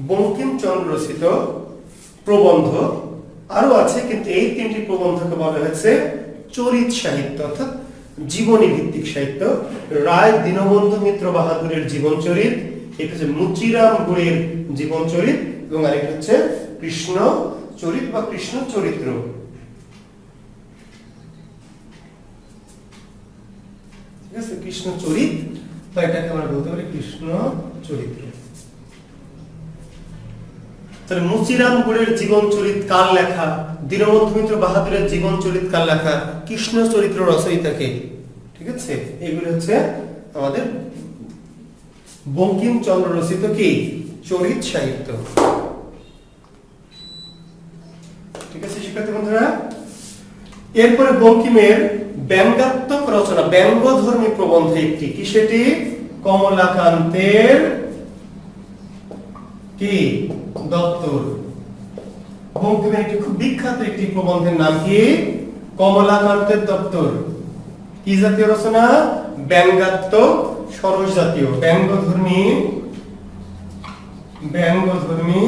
বঙ্কিমচন্দ্র রচিত প্রবন্ধ আরো আছে, কিন্তু এই 3টি প্রবন্ধকে বলা হয়েছে চরিত সাহিত্য, অর্থাৎ জীবনী ভিত্তিক সাহিত্য। রায় দীনবন্ধু মিত্র বাহাদুরের জীবন চরিত, এটা হচ্ছে মুচিরাম গুড়ের জীবন চরিত, এবং আরেকটা হচ্ছে কৃষ্ণ চরিত বা কৃষ্ণ চরিত্র। ঠিক আছে, কৃষ্ণ চরিত বা এটাকে আমরা বলতে পারি কৃষ্ণ চরিত্র। তাহলে মুচিরাম গুড়ের জীবন চরিত কার লেখা? দীনবন্ধু মিত্র বাহাদুরের জীবন চরিত কার লেখা? কৃষ্ণ চরিত্র রচয়িতাকে। ঠিক আছে, এগুলো হচ্ছে আমাদের বঙ্কিমচন্দ্র রচিত কি? চরিত সাহিত্য। ঠিক আছে শিক্ষার্থী বন্ধুরা, এরপরে বঙ্কিমের ব্যঙ্গাত্মক রচনা, ব্যঙ্গধর্মী প্রবন্ধ একটি, কি সেটি? কমলাকান্তের কি দপ্তর। বঙ্কিমের একটি খুব বিখ্যাত একটি প্রবন্ধের নাম কি? কমলাকান্তের দপ্তর। কি জাতীয় রচনা? ব্যঙ্গাত্মক, সরস জাতীয়, ব্যঙ্গধর্মী, ব্যঙ্গধর্মী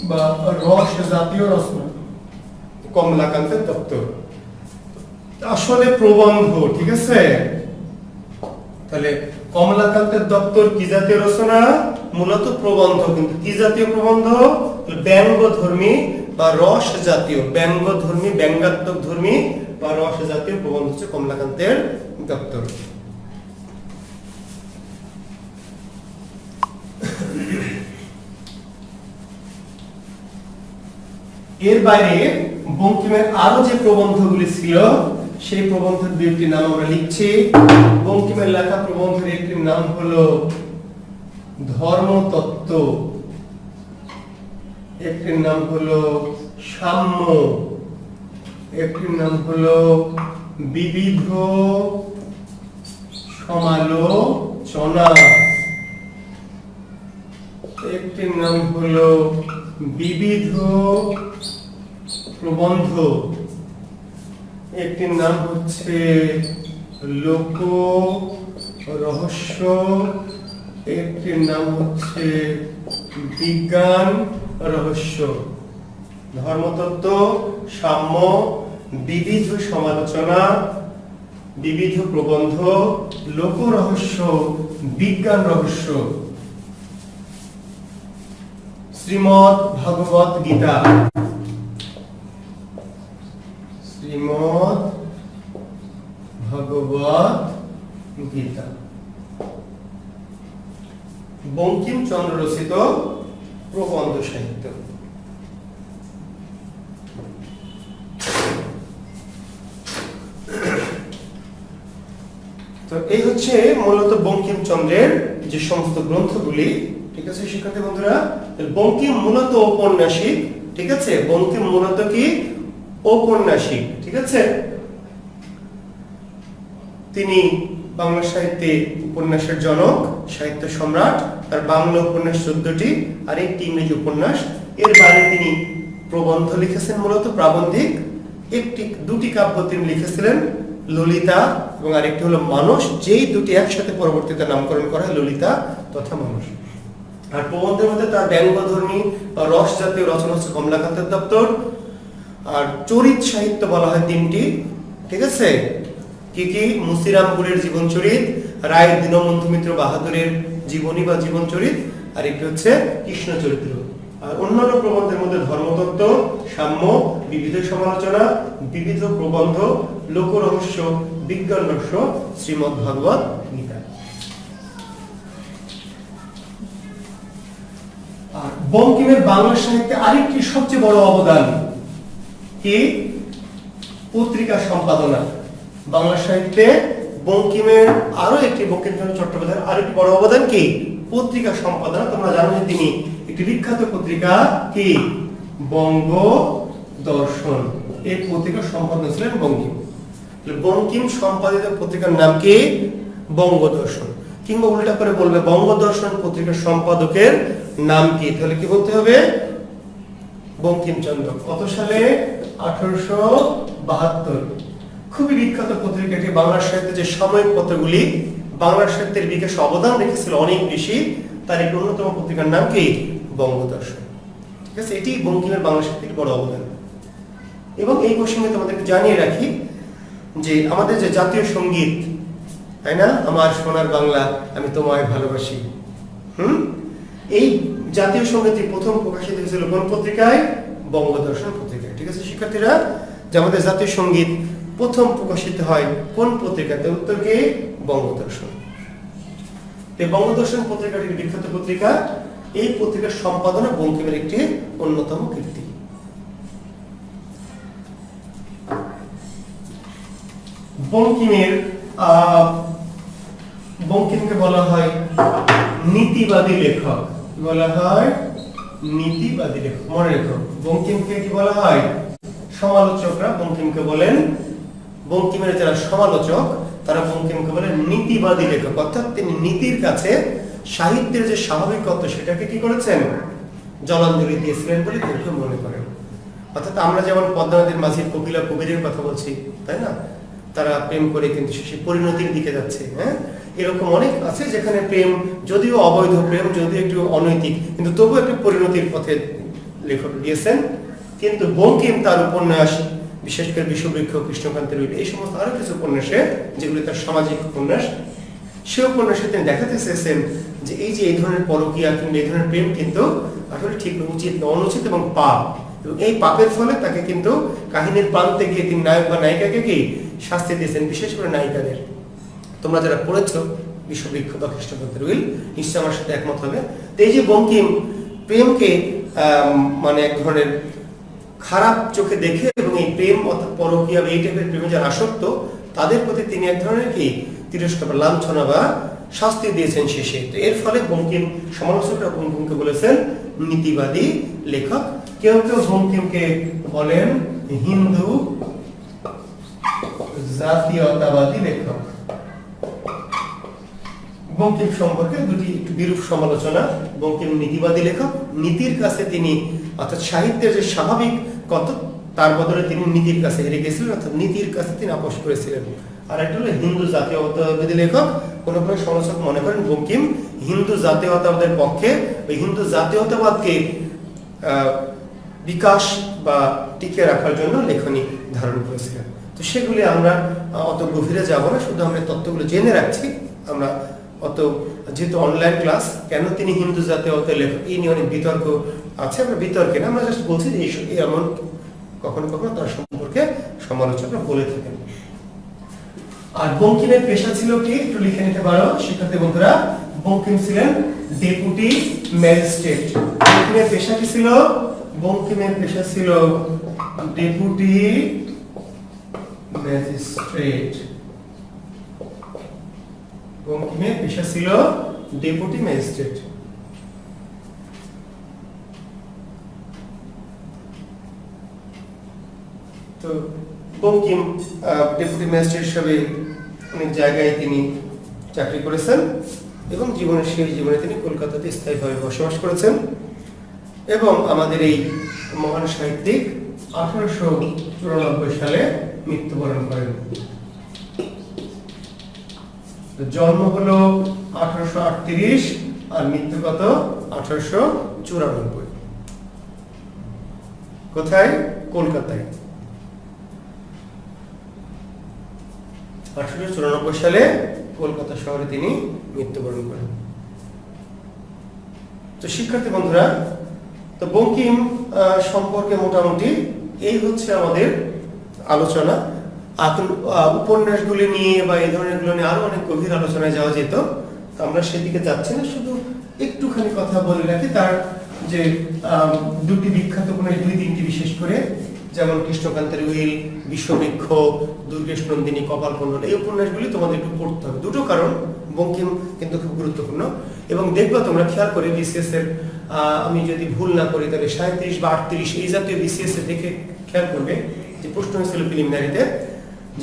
বা রস জাতীয় রচনা, কমলাকান্তের দপ্তর। আসলে প্রবন্ধ, ঠিক আছে। তাহলে কমলাকান্তের দপ্তর কি জাতীয় রচনা? মূলত প্রবন্ধ, কিন্তু কি জাতীয় প্রবন্ধ? ব্যঙ্গধর্মী বা রস জাতীয়, ব্যঙ্গধর্মী, ব্যঙ্গাত্মক ধর্মী বা রস জাতীয় প্রবন্ধ হচ্ছে কমলাকান্তের দপ্তর। এর বাইরে বঙ্কিমের আরো যে প্রবন্ধগুলি ছিল, সেই প্রবন্ধের দুইটি নাম আমরা লিখছি। বঙ্কিমের লেখা প্রবন্ধের একটি নাম হলো ধর্মতত্ত্ব, একটির নাম হলো সাম্য, একটির নাম হলো বিবিধ সমালোচনা, একটির নাম হলো বিবিধ প্রবন্ধ, একটির নাম হচ্ছে লোক রহস্য, একটির নাম হচ্ছে বিজ্ঞান রহস্য। ধর্মতত্ত্ব, সাম্য, বিবিধ সমালোচনা, বিবিধ প্রবন্ধ, লোক রহস্য, বিজ্ঞান রহস্য। শ্রীমদ্ ভগবত গীতা, শ্রীমদ্ ভগবত গীতা বঙ্কিমচন্দ্র রচিত প্রবন্ধ সাহিত্য। তো এই হচ্ছে মূলত বঙ্কিমচন্দ্রের যে সমস্ত গ্রন্থগুলি। ঠিক আছে শিক্ষার্থী বন্ধুরা, বঙ্কিম মূলত ঔপন্যাসিক। ঠিক আছে, বঙ্কিম মূলত কি? ঔপন্যাসিক। ঠিক আছে, তিনি বাংলা সাহিত্যে উপন্যাসের জনক, সাহিত্য সম্রাট। তার বাংলা উপন্যাস 14টি আর একটি ইংরেজি উপন্যাস। এর বাইরে তিনি প্রবন্ধ লিখেছেন, মূলত প্রাবন্ধিক। দুটি কাব্য তিনি লিখেছিলেন, ললিতা এবং আরেকটি হলো মানস, যেই দুটি একসাথে পরবর্তীতে নামকরণ করা হয় ললিতা তথা মানস। আর প্রবন্ধের মধ্যে তার ব্যঙ্গধর্মী বা রস জাতীয় রচনা হচ্ছে কমলাকান্তের দপ্তর। আর চরিত সাহিত্য বলা হয় 3টি, ঠিক আছে? কি কি? মুসিরাম গুলের জীবন চরিত, রায়ের দীনবন্ধু মিত্র বাহাদুরের জীবনী বা জীবন চরিত, আর একটি হচ্ছে কৃষ্ণ চরিত্র। আর অন্যান্য প্রবন্ধের মধ্যে ধর্মতত্ত্ব, সাম্য, বিবিধ সমালোচনা, বিবিধ প্রবন্ধ, লোকরহস্য, বিজ্ঞান রহস্য, শ্রীমদ্ ভাগবত গীতা। আর বঙ্কিমের বাংলা সাহিত্যে আরেকটি সবচেয়ে বড় অবদান কি? পত্রিকা সম্পাদনা। বাংলা সাহিত্যে বঙ্কিমের আরো একটি, বঙ্কিমচন্দ্র চট্টোপাধ্যায়ের আরো একটি বড় অবদান কি? পত্রিকা সম্পাদনা। তোমরা জানো যে তিনি একটি বিখ্যাত পত্রিকা কি বঙ্গদর্শন, এই পত্রিকার সম্পাদক ছিলেন বঙ্কিম। বঙ্কিম সম্পাদিত পত্রিকার নাম কি? বঙ্গদর্শন। কিংবা উল্টা করে বলবে বঙ্গদর্শন পত্রিকার সম্পাদকের নাম কি? তাহলে কি বলতে হবে? বঙ্কিমচন্দ্র। কত সালে? 1872। খুবই বিখ্যাত পত্রিকাটি। বাংলা সাহিত্যে যে সাময়িক পত্রগুলি বাংলা সাহিত্যের বিকাশে অবদান রেখেছিল অনেক বেশি, তার একটি অন্যতম পত্রিকার নাম কি? বঙ্গদর্শন। ঠিক আছে, এটি বঙ্কিমের বাংলা সাহিত্যের বড় অবদান। এবং এই প্রসঙ্গে তোমাদেরকে জানিয়ে রাখি যে আমাদের যে জাতীয় সঙ্গীত, তাই না, আমার সোনার বাংলা আমি তোমায় ভালোবাসি, এই জাতীয় সঙ্গীতটি প্রথম প্রকাশিত হয়েছিল কোন পত্রিকায়? বঙ্গদর্শন পত্রিকায়। ঠিক আছে শিক্ষার্থীরা, যে আমাদের জাতীয় সঙ্গীত প্রথম প্রকাশিত হয় কোন পত্রিকাতে? উত্তর কি? বঙ্গদর্শন। এই বঙ্গদর্শন পত্রিকাটি বিখ্যাত পত্রিকা। এই পত্রিকার সম্পাদনা বঙ্কিমের একটি অন্যতম কীর্তি। বঙ্কিমকে বলা হয় নীতিবাদী লেখক। বলা হয় নীতিবাদী লেখক। মনে রেখো, বঙ্কিমকে কি বলা হয়? সমালোচকরা বঙ্কিমকে বলেন, বঙ্কিমের যারা সমালোচক তারা বঙ্কিমকে বলেন নীতিবাদী লেখক। অর্থাৎ তিনি নীতির কাছে সাহিত্যের যে স্বাভাবিকত্ব সেটাকে কি করেছেন? জলাঞ্জলি দিয়েছিলেন বলে কেউ মনে করেন। অর্থাৎ আমরা যেমন পদ্মা নদীর মাঝির কপিলা কবিরের কথা বলছি, তাই না? তারা প্রেম করে কিন্তু শেষে পরিণতির দিকে যাচ্ছে। হ্যাঁ, এরকম অনেক আছে যেখানে প্রেম যদিও অবৈধ প্রেম, যদিও একটু অনৈতিক, কিন্তু তবুও একটু পরিণতির পথে লেখক দিয়েছেন। কিন্তু বঙ্কিম তার উপন্যাস, বিশেষ করে বিষবৃক্ষ, কৃষ্ণকান্তের উইল, এই সমস্ত আরো কিছু উপন্যাসে যেগুলি তার সামাজিক উপন্যাস, সে উপন্যাসে তিনি দেখাতে চেয়েছেন যে এই যে এই ধরনের পরকীয়া কিংবা এই ধরনের প্রেম কিন্তু আসলে ঠিক উচিত না, অনুচিত এবং পাপ। এবং এই পাপের ফলে তাকে কিন্তু কাহিনীর প্রান্তে গিয়ে তিনি নায়ক বা নায়িকাকে কি শাস্তি দিয়েছেন, বিশেষ করে নায়িকাদের। তোমরা যারা পড়েছ বিষবৃক্ষ বা কৃষ্ণকান্তের উইল নিশ্চয় আমার সাথে একমত হবে। তো এই যে বঙ্কিম প্রেমকে মানে এক ধরনের খারাপ চোখে দেখে এবং এই প্রেম অর্থাৎ পরকীয়া এই টাইপের প্রেমে যারা আসক্ত তাদের প্রতি তিনি এক ধরনের কি তিরস্কার বা লাঞ্ছনা বা শাস্তি দিয়েছেন শেষে। তো এর ফলে বঙ্কিম, সমালোচকরা বঙ্কিমকে বলেছেন নীতিবাদী লেখক। কেউ কেউ বঙ্কিমকে বলেন হিন্দু জাতীয়তাবাদী লেখক। বঙ্কিম সম্পর্কে দুটি একটু বিরূপ সমালোচনা। বঙ্কিম নীতিবাদী লেখক, নীতির কাছে তিনি অর্থাৎ সাহিত্যের যে স্বাভাবিক কত তার বদলে তিনি নীতির কাছে হেরে গেছিলেন, অর্থাৎ নীতির কাছে তিনি আপোষ করেছিলেন। আর একটা হলো হিন্দু জাতীয়তাবাদী লেখক। কোন কোন সমালোচক মনে করেন বঙ্কিম হিন্দু জাতীয়তাবাদের পক্ষে, ওই হিন্দু জাতীয়তাবাদকে বিকাশ বা টিকিয়ে রাখার জন্য লেখনী ধারণ করেছিলেন। তো সেগুলি আমরা অত গভীরে যাব না, শুধু আমরা তথ্যগুলো জেনে রাখছি। আমরা অত যেহেতু অনলাইন ক্লাস, কেন তিনি হিন্দু জাতীয়তার লেখক এই নিয়ে অনেক বিতর্ক আছে, আমরা বিতর্কে না, আমরা জাস্ট বলছি যে এমন কখনো কখনো তার সম্পর্কে সমালোচকরা বলে থাকেন। আর বঙ্কিমের পেশা ছিল কি একটু লিখে নিতে পারো শিক্ষার্থী বন্ধুরা। বঙ্কিম ছিলেন ডেপুটি ম্যাজিস্ট্রেট। বঙ্কিমের পেশা কি ছিল? বঙ্কিমের পেশা ছিল ডেপুটি ম্যাজিস্ট্রেট। বঙ্কিমের পেশা ছিল ডেপুটি ম্যাজিস্ট্রেট। তো বঙ্কিম ডেপুটি ম্যাজিস্ট্রেট হিসেবে অনেক জায়গায় তিনি চাকরি করেছেন এবং জীবনের শেষ জীবনে তিনি কলকাতাতে স্থায়ীভাবে বসবাস করেছেন এবং আমাদের এই মহান সাহিত্যিক 1894 সালে মৃত্যুবরণ করেন। জন্ম হলো 1838 আর মৃত্যু কত 1894। কোথায়? কলকাতায়। 1894 সালে কলকাতা শহরে তিনি মৃত্যুবরণ করেন। তো শিক্ষার্থী বন্ধুরা, তো বঙ্কিম সম্পর্কে মোটামুটি এই হচ্ছে আমাদের আলোচনা। উপন্যাসগুলি নিয়ে বা এই ধরনের গুলো নিয়ে আরো অনেক গভীর আলোচনায় যাওয়া যেত, আমরা সেদিকে যাচ্ছি না। শুধু একটুখানি কথা বলে রাখি তার যে দুটি বিখ্যাত উপন্যাস, দুই তিনটি বিশেষ করে, যেমন কৃষ্ণকান্তের উইল, বিশ্ববৃক্ষ, দুর্গেশ নন্দিনী, কপালকুণ্ডল, এই উপন্যাসগুলি তোমাদের একটু পড়তে হবে। দুটো কারণ, বঙ্কিম কিন্তু খুব গুরুত্বপূর্ণ এবং দেখবা তোমরা খেয়াল করে বিসিএস এর আমি যদি ভুল না করি তাহলে 37 বা 38 এই জাতীয় বিসিএস এ দেখে খেয়াল করবে যে প্রশ্ন হয়েছিল প্রিলিমিনারিতে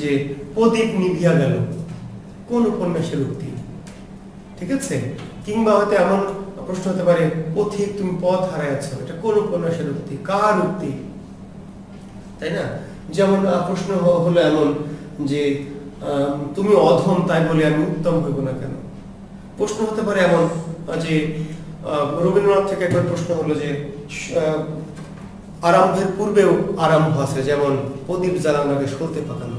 যে প্রদীপ নিভিয়া গেল কোন উপন্যাসের উক্তি, ঠিক আছে? কিংবা হয়তো এমন প্রশ্ন হতে পারে পথিক তুমি পথ হারাইয়াছ, এটা কোন উপন্যাসের উক্তি, কার উক্তি, তাই না? যেমন প্রশ্ন হলো এমন যে তুমি অধম তাই বলে আমি উত্তম হইব না কেন। প্রশ্ন হতে পারে এমন যে রবীন্দ্রনাথ থেকে একবার প্রশ্ন হলো যে আরম্ভের পূর্বেও আরম্ভ আছে, যেমন প্রদীপ জ্বালানোকে সলতে পাকানো।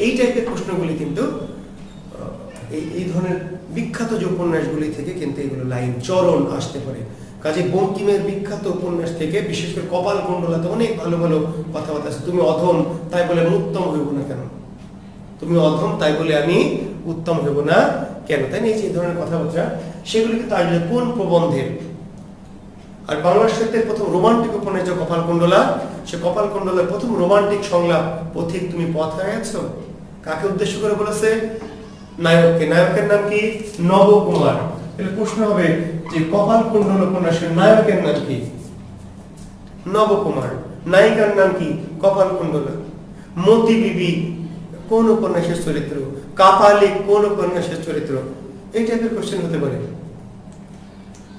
এই টাইপের প্রশ্নগুলি কিন্তু এই ধরনের বিখ্যাত যে উপন্যাসগুলি থেকে কিন্তু এগুলো লাইন চরণ আসতে পারে। কাজে বঙ্কিমের বিখ্যাত উপন্যাস থেকে বিশেষ করে কপালকুণ্ডলাতে অনেক ভালো ভালো কথাবার্তা আছে। তুমি অধম তাই বলে আমি উত্তম হইব না কেন, তুমি অধম তাই বলে আমি উত্তম হইব না কেন, তাই না? এই যে ধরনের কথাবার্তা সেগুলি কিন্তু আসলে কোন প্রবন্ধের। আর বাংলা সাহিত্যের প্রথম রোমান্টিক উপন্যাস যে কপালকুণ্ডলা, সে কপালকুণ্ডলার প্রথম রোমান্টিক সংলাপ পথিক তুমি পথ হারিয়েছ কাকে উদ্দেশ্য করে বলেছে? নায়ককে। নায়কের নাম কি? নবকুমার। তাহলে প্রশ্ন হবে যে কপালকুণ্ডল উপন্যাসের নায়কের নাম কি? নবকুমার। নায়িকার নাম কি? কপালকুণ্ডলা। মতি বিবি কোন উপন্যাসের চরিত্র? কাপালিক কোন উপন্যাসের চরিত্র? এই টাইপের কোশ্চেন হতে পারে,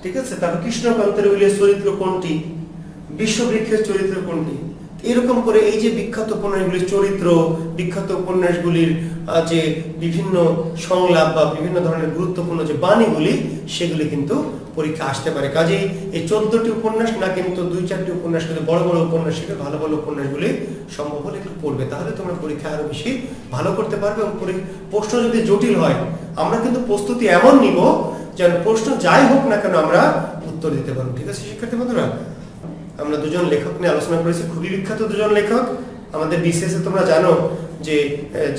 ঠিক আছে? তারপর কৃষ্ণকান্তের উইলের চরিত্র কোনটি? বিশ্ববৃক্ষের চরিত্র কোনটি? এরকম করে এই যে বিখ্যাত উপন্যাসগুলির চরিত্র, বিখ্যাত উপন্যাসগুলির যে বিভিন্ন সংলাপ বা বিভিন্ন ধরনের গুরুত্বপূর্ণ যে বাণীগুলি, সেগুলি কিন্তু পরীক্ষা আসতে পারে। কাজেই এই 14টি উপন্যাস না, কিন্তু 2-4টি উপন্যাস, কিন্তু বড় বড় উপন্যাস থেকে ভালো ভালো উপন্যাসগুলি সম্ভব হলে একটু পড়বে, তাহলে তোমরা পরীক্ষা আরো বেশি ভালো করতে পারবে। এবং প্রশ্ন যদি জটিল হয়, আমরা কিন্তু প্রস্তুতি এমন নিব যেন প্রশ্ন যাই হোক না কেন আমরা উত্তর দিতে পারবো, ঠিক আছে শিক্ষার্থী বন্ধুরা? আমরা দুজন লেখক নিয়ে আলোচনা করেছি, খুবই বিখ্যাত দুজন লেখক আমাদের বিসিএস এ। তোমরা জানো যে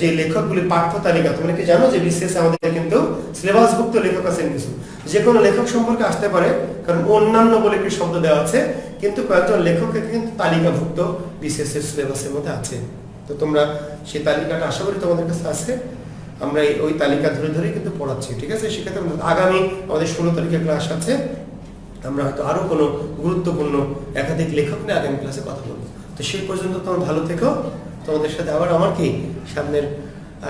যে লেখকগুলি পাঠ্য তালিকা, তোমরা কি জানো যে বিসিএস আমাদের কিন্তু সিলেবাসভুক্ত লেখক আছেন কিছু, যে কোনো লেখক সম্পর্কে আসতে পারে, কারণ অন্যান্য বলে একটি শব্দ দেওয়া আছে, কিন্তু কয়েকজন লেখকের কিন্তু তালিকাভুক্ত বিসিএস এর সিলেবাসের মধ্যে আছে। তো তোমরা সেই তালিকাটা আশা করি তোমাদের কাছে আছে, আমরা ওই তালিকা ধরে ধরে কিন্তু পড়াচ্ছি, ঠিক আছে শিক্ষার্থী? আগামী আমাদের 16 তারিখে ক্লাস আছে, আমরা হয়তো আরো কোনো গুরুত্বপূর্ণ একাধিক লেখক নিয়ে আগামী ক্লাসে কথা বলবো। তো সেই পর্যন্ত তোমরা ভালো থেকো, তোমাদের সাথে আবার আমার কি সামনের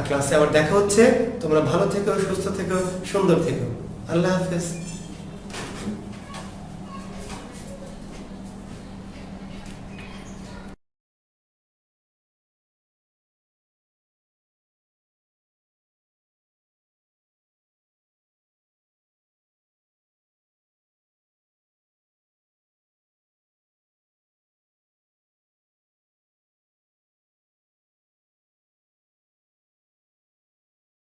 ক্লাসে আবার দেখা হচ্ছে। তোমরা ভালো থেকো, সুস্থ থেকো, সুন্দর থেকো। আল্লাহ হাফেজ।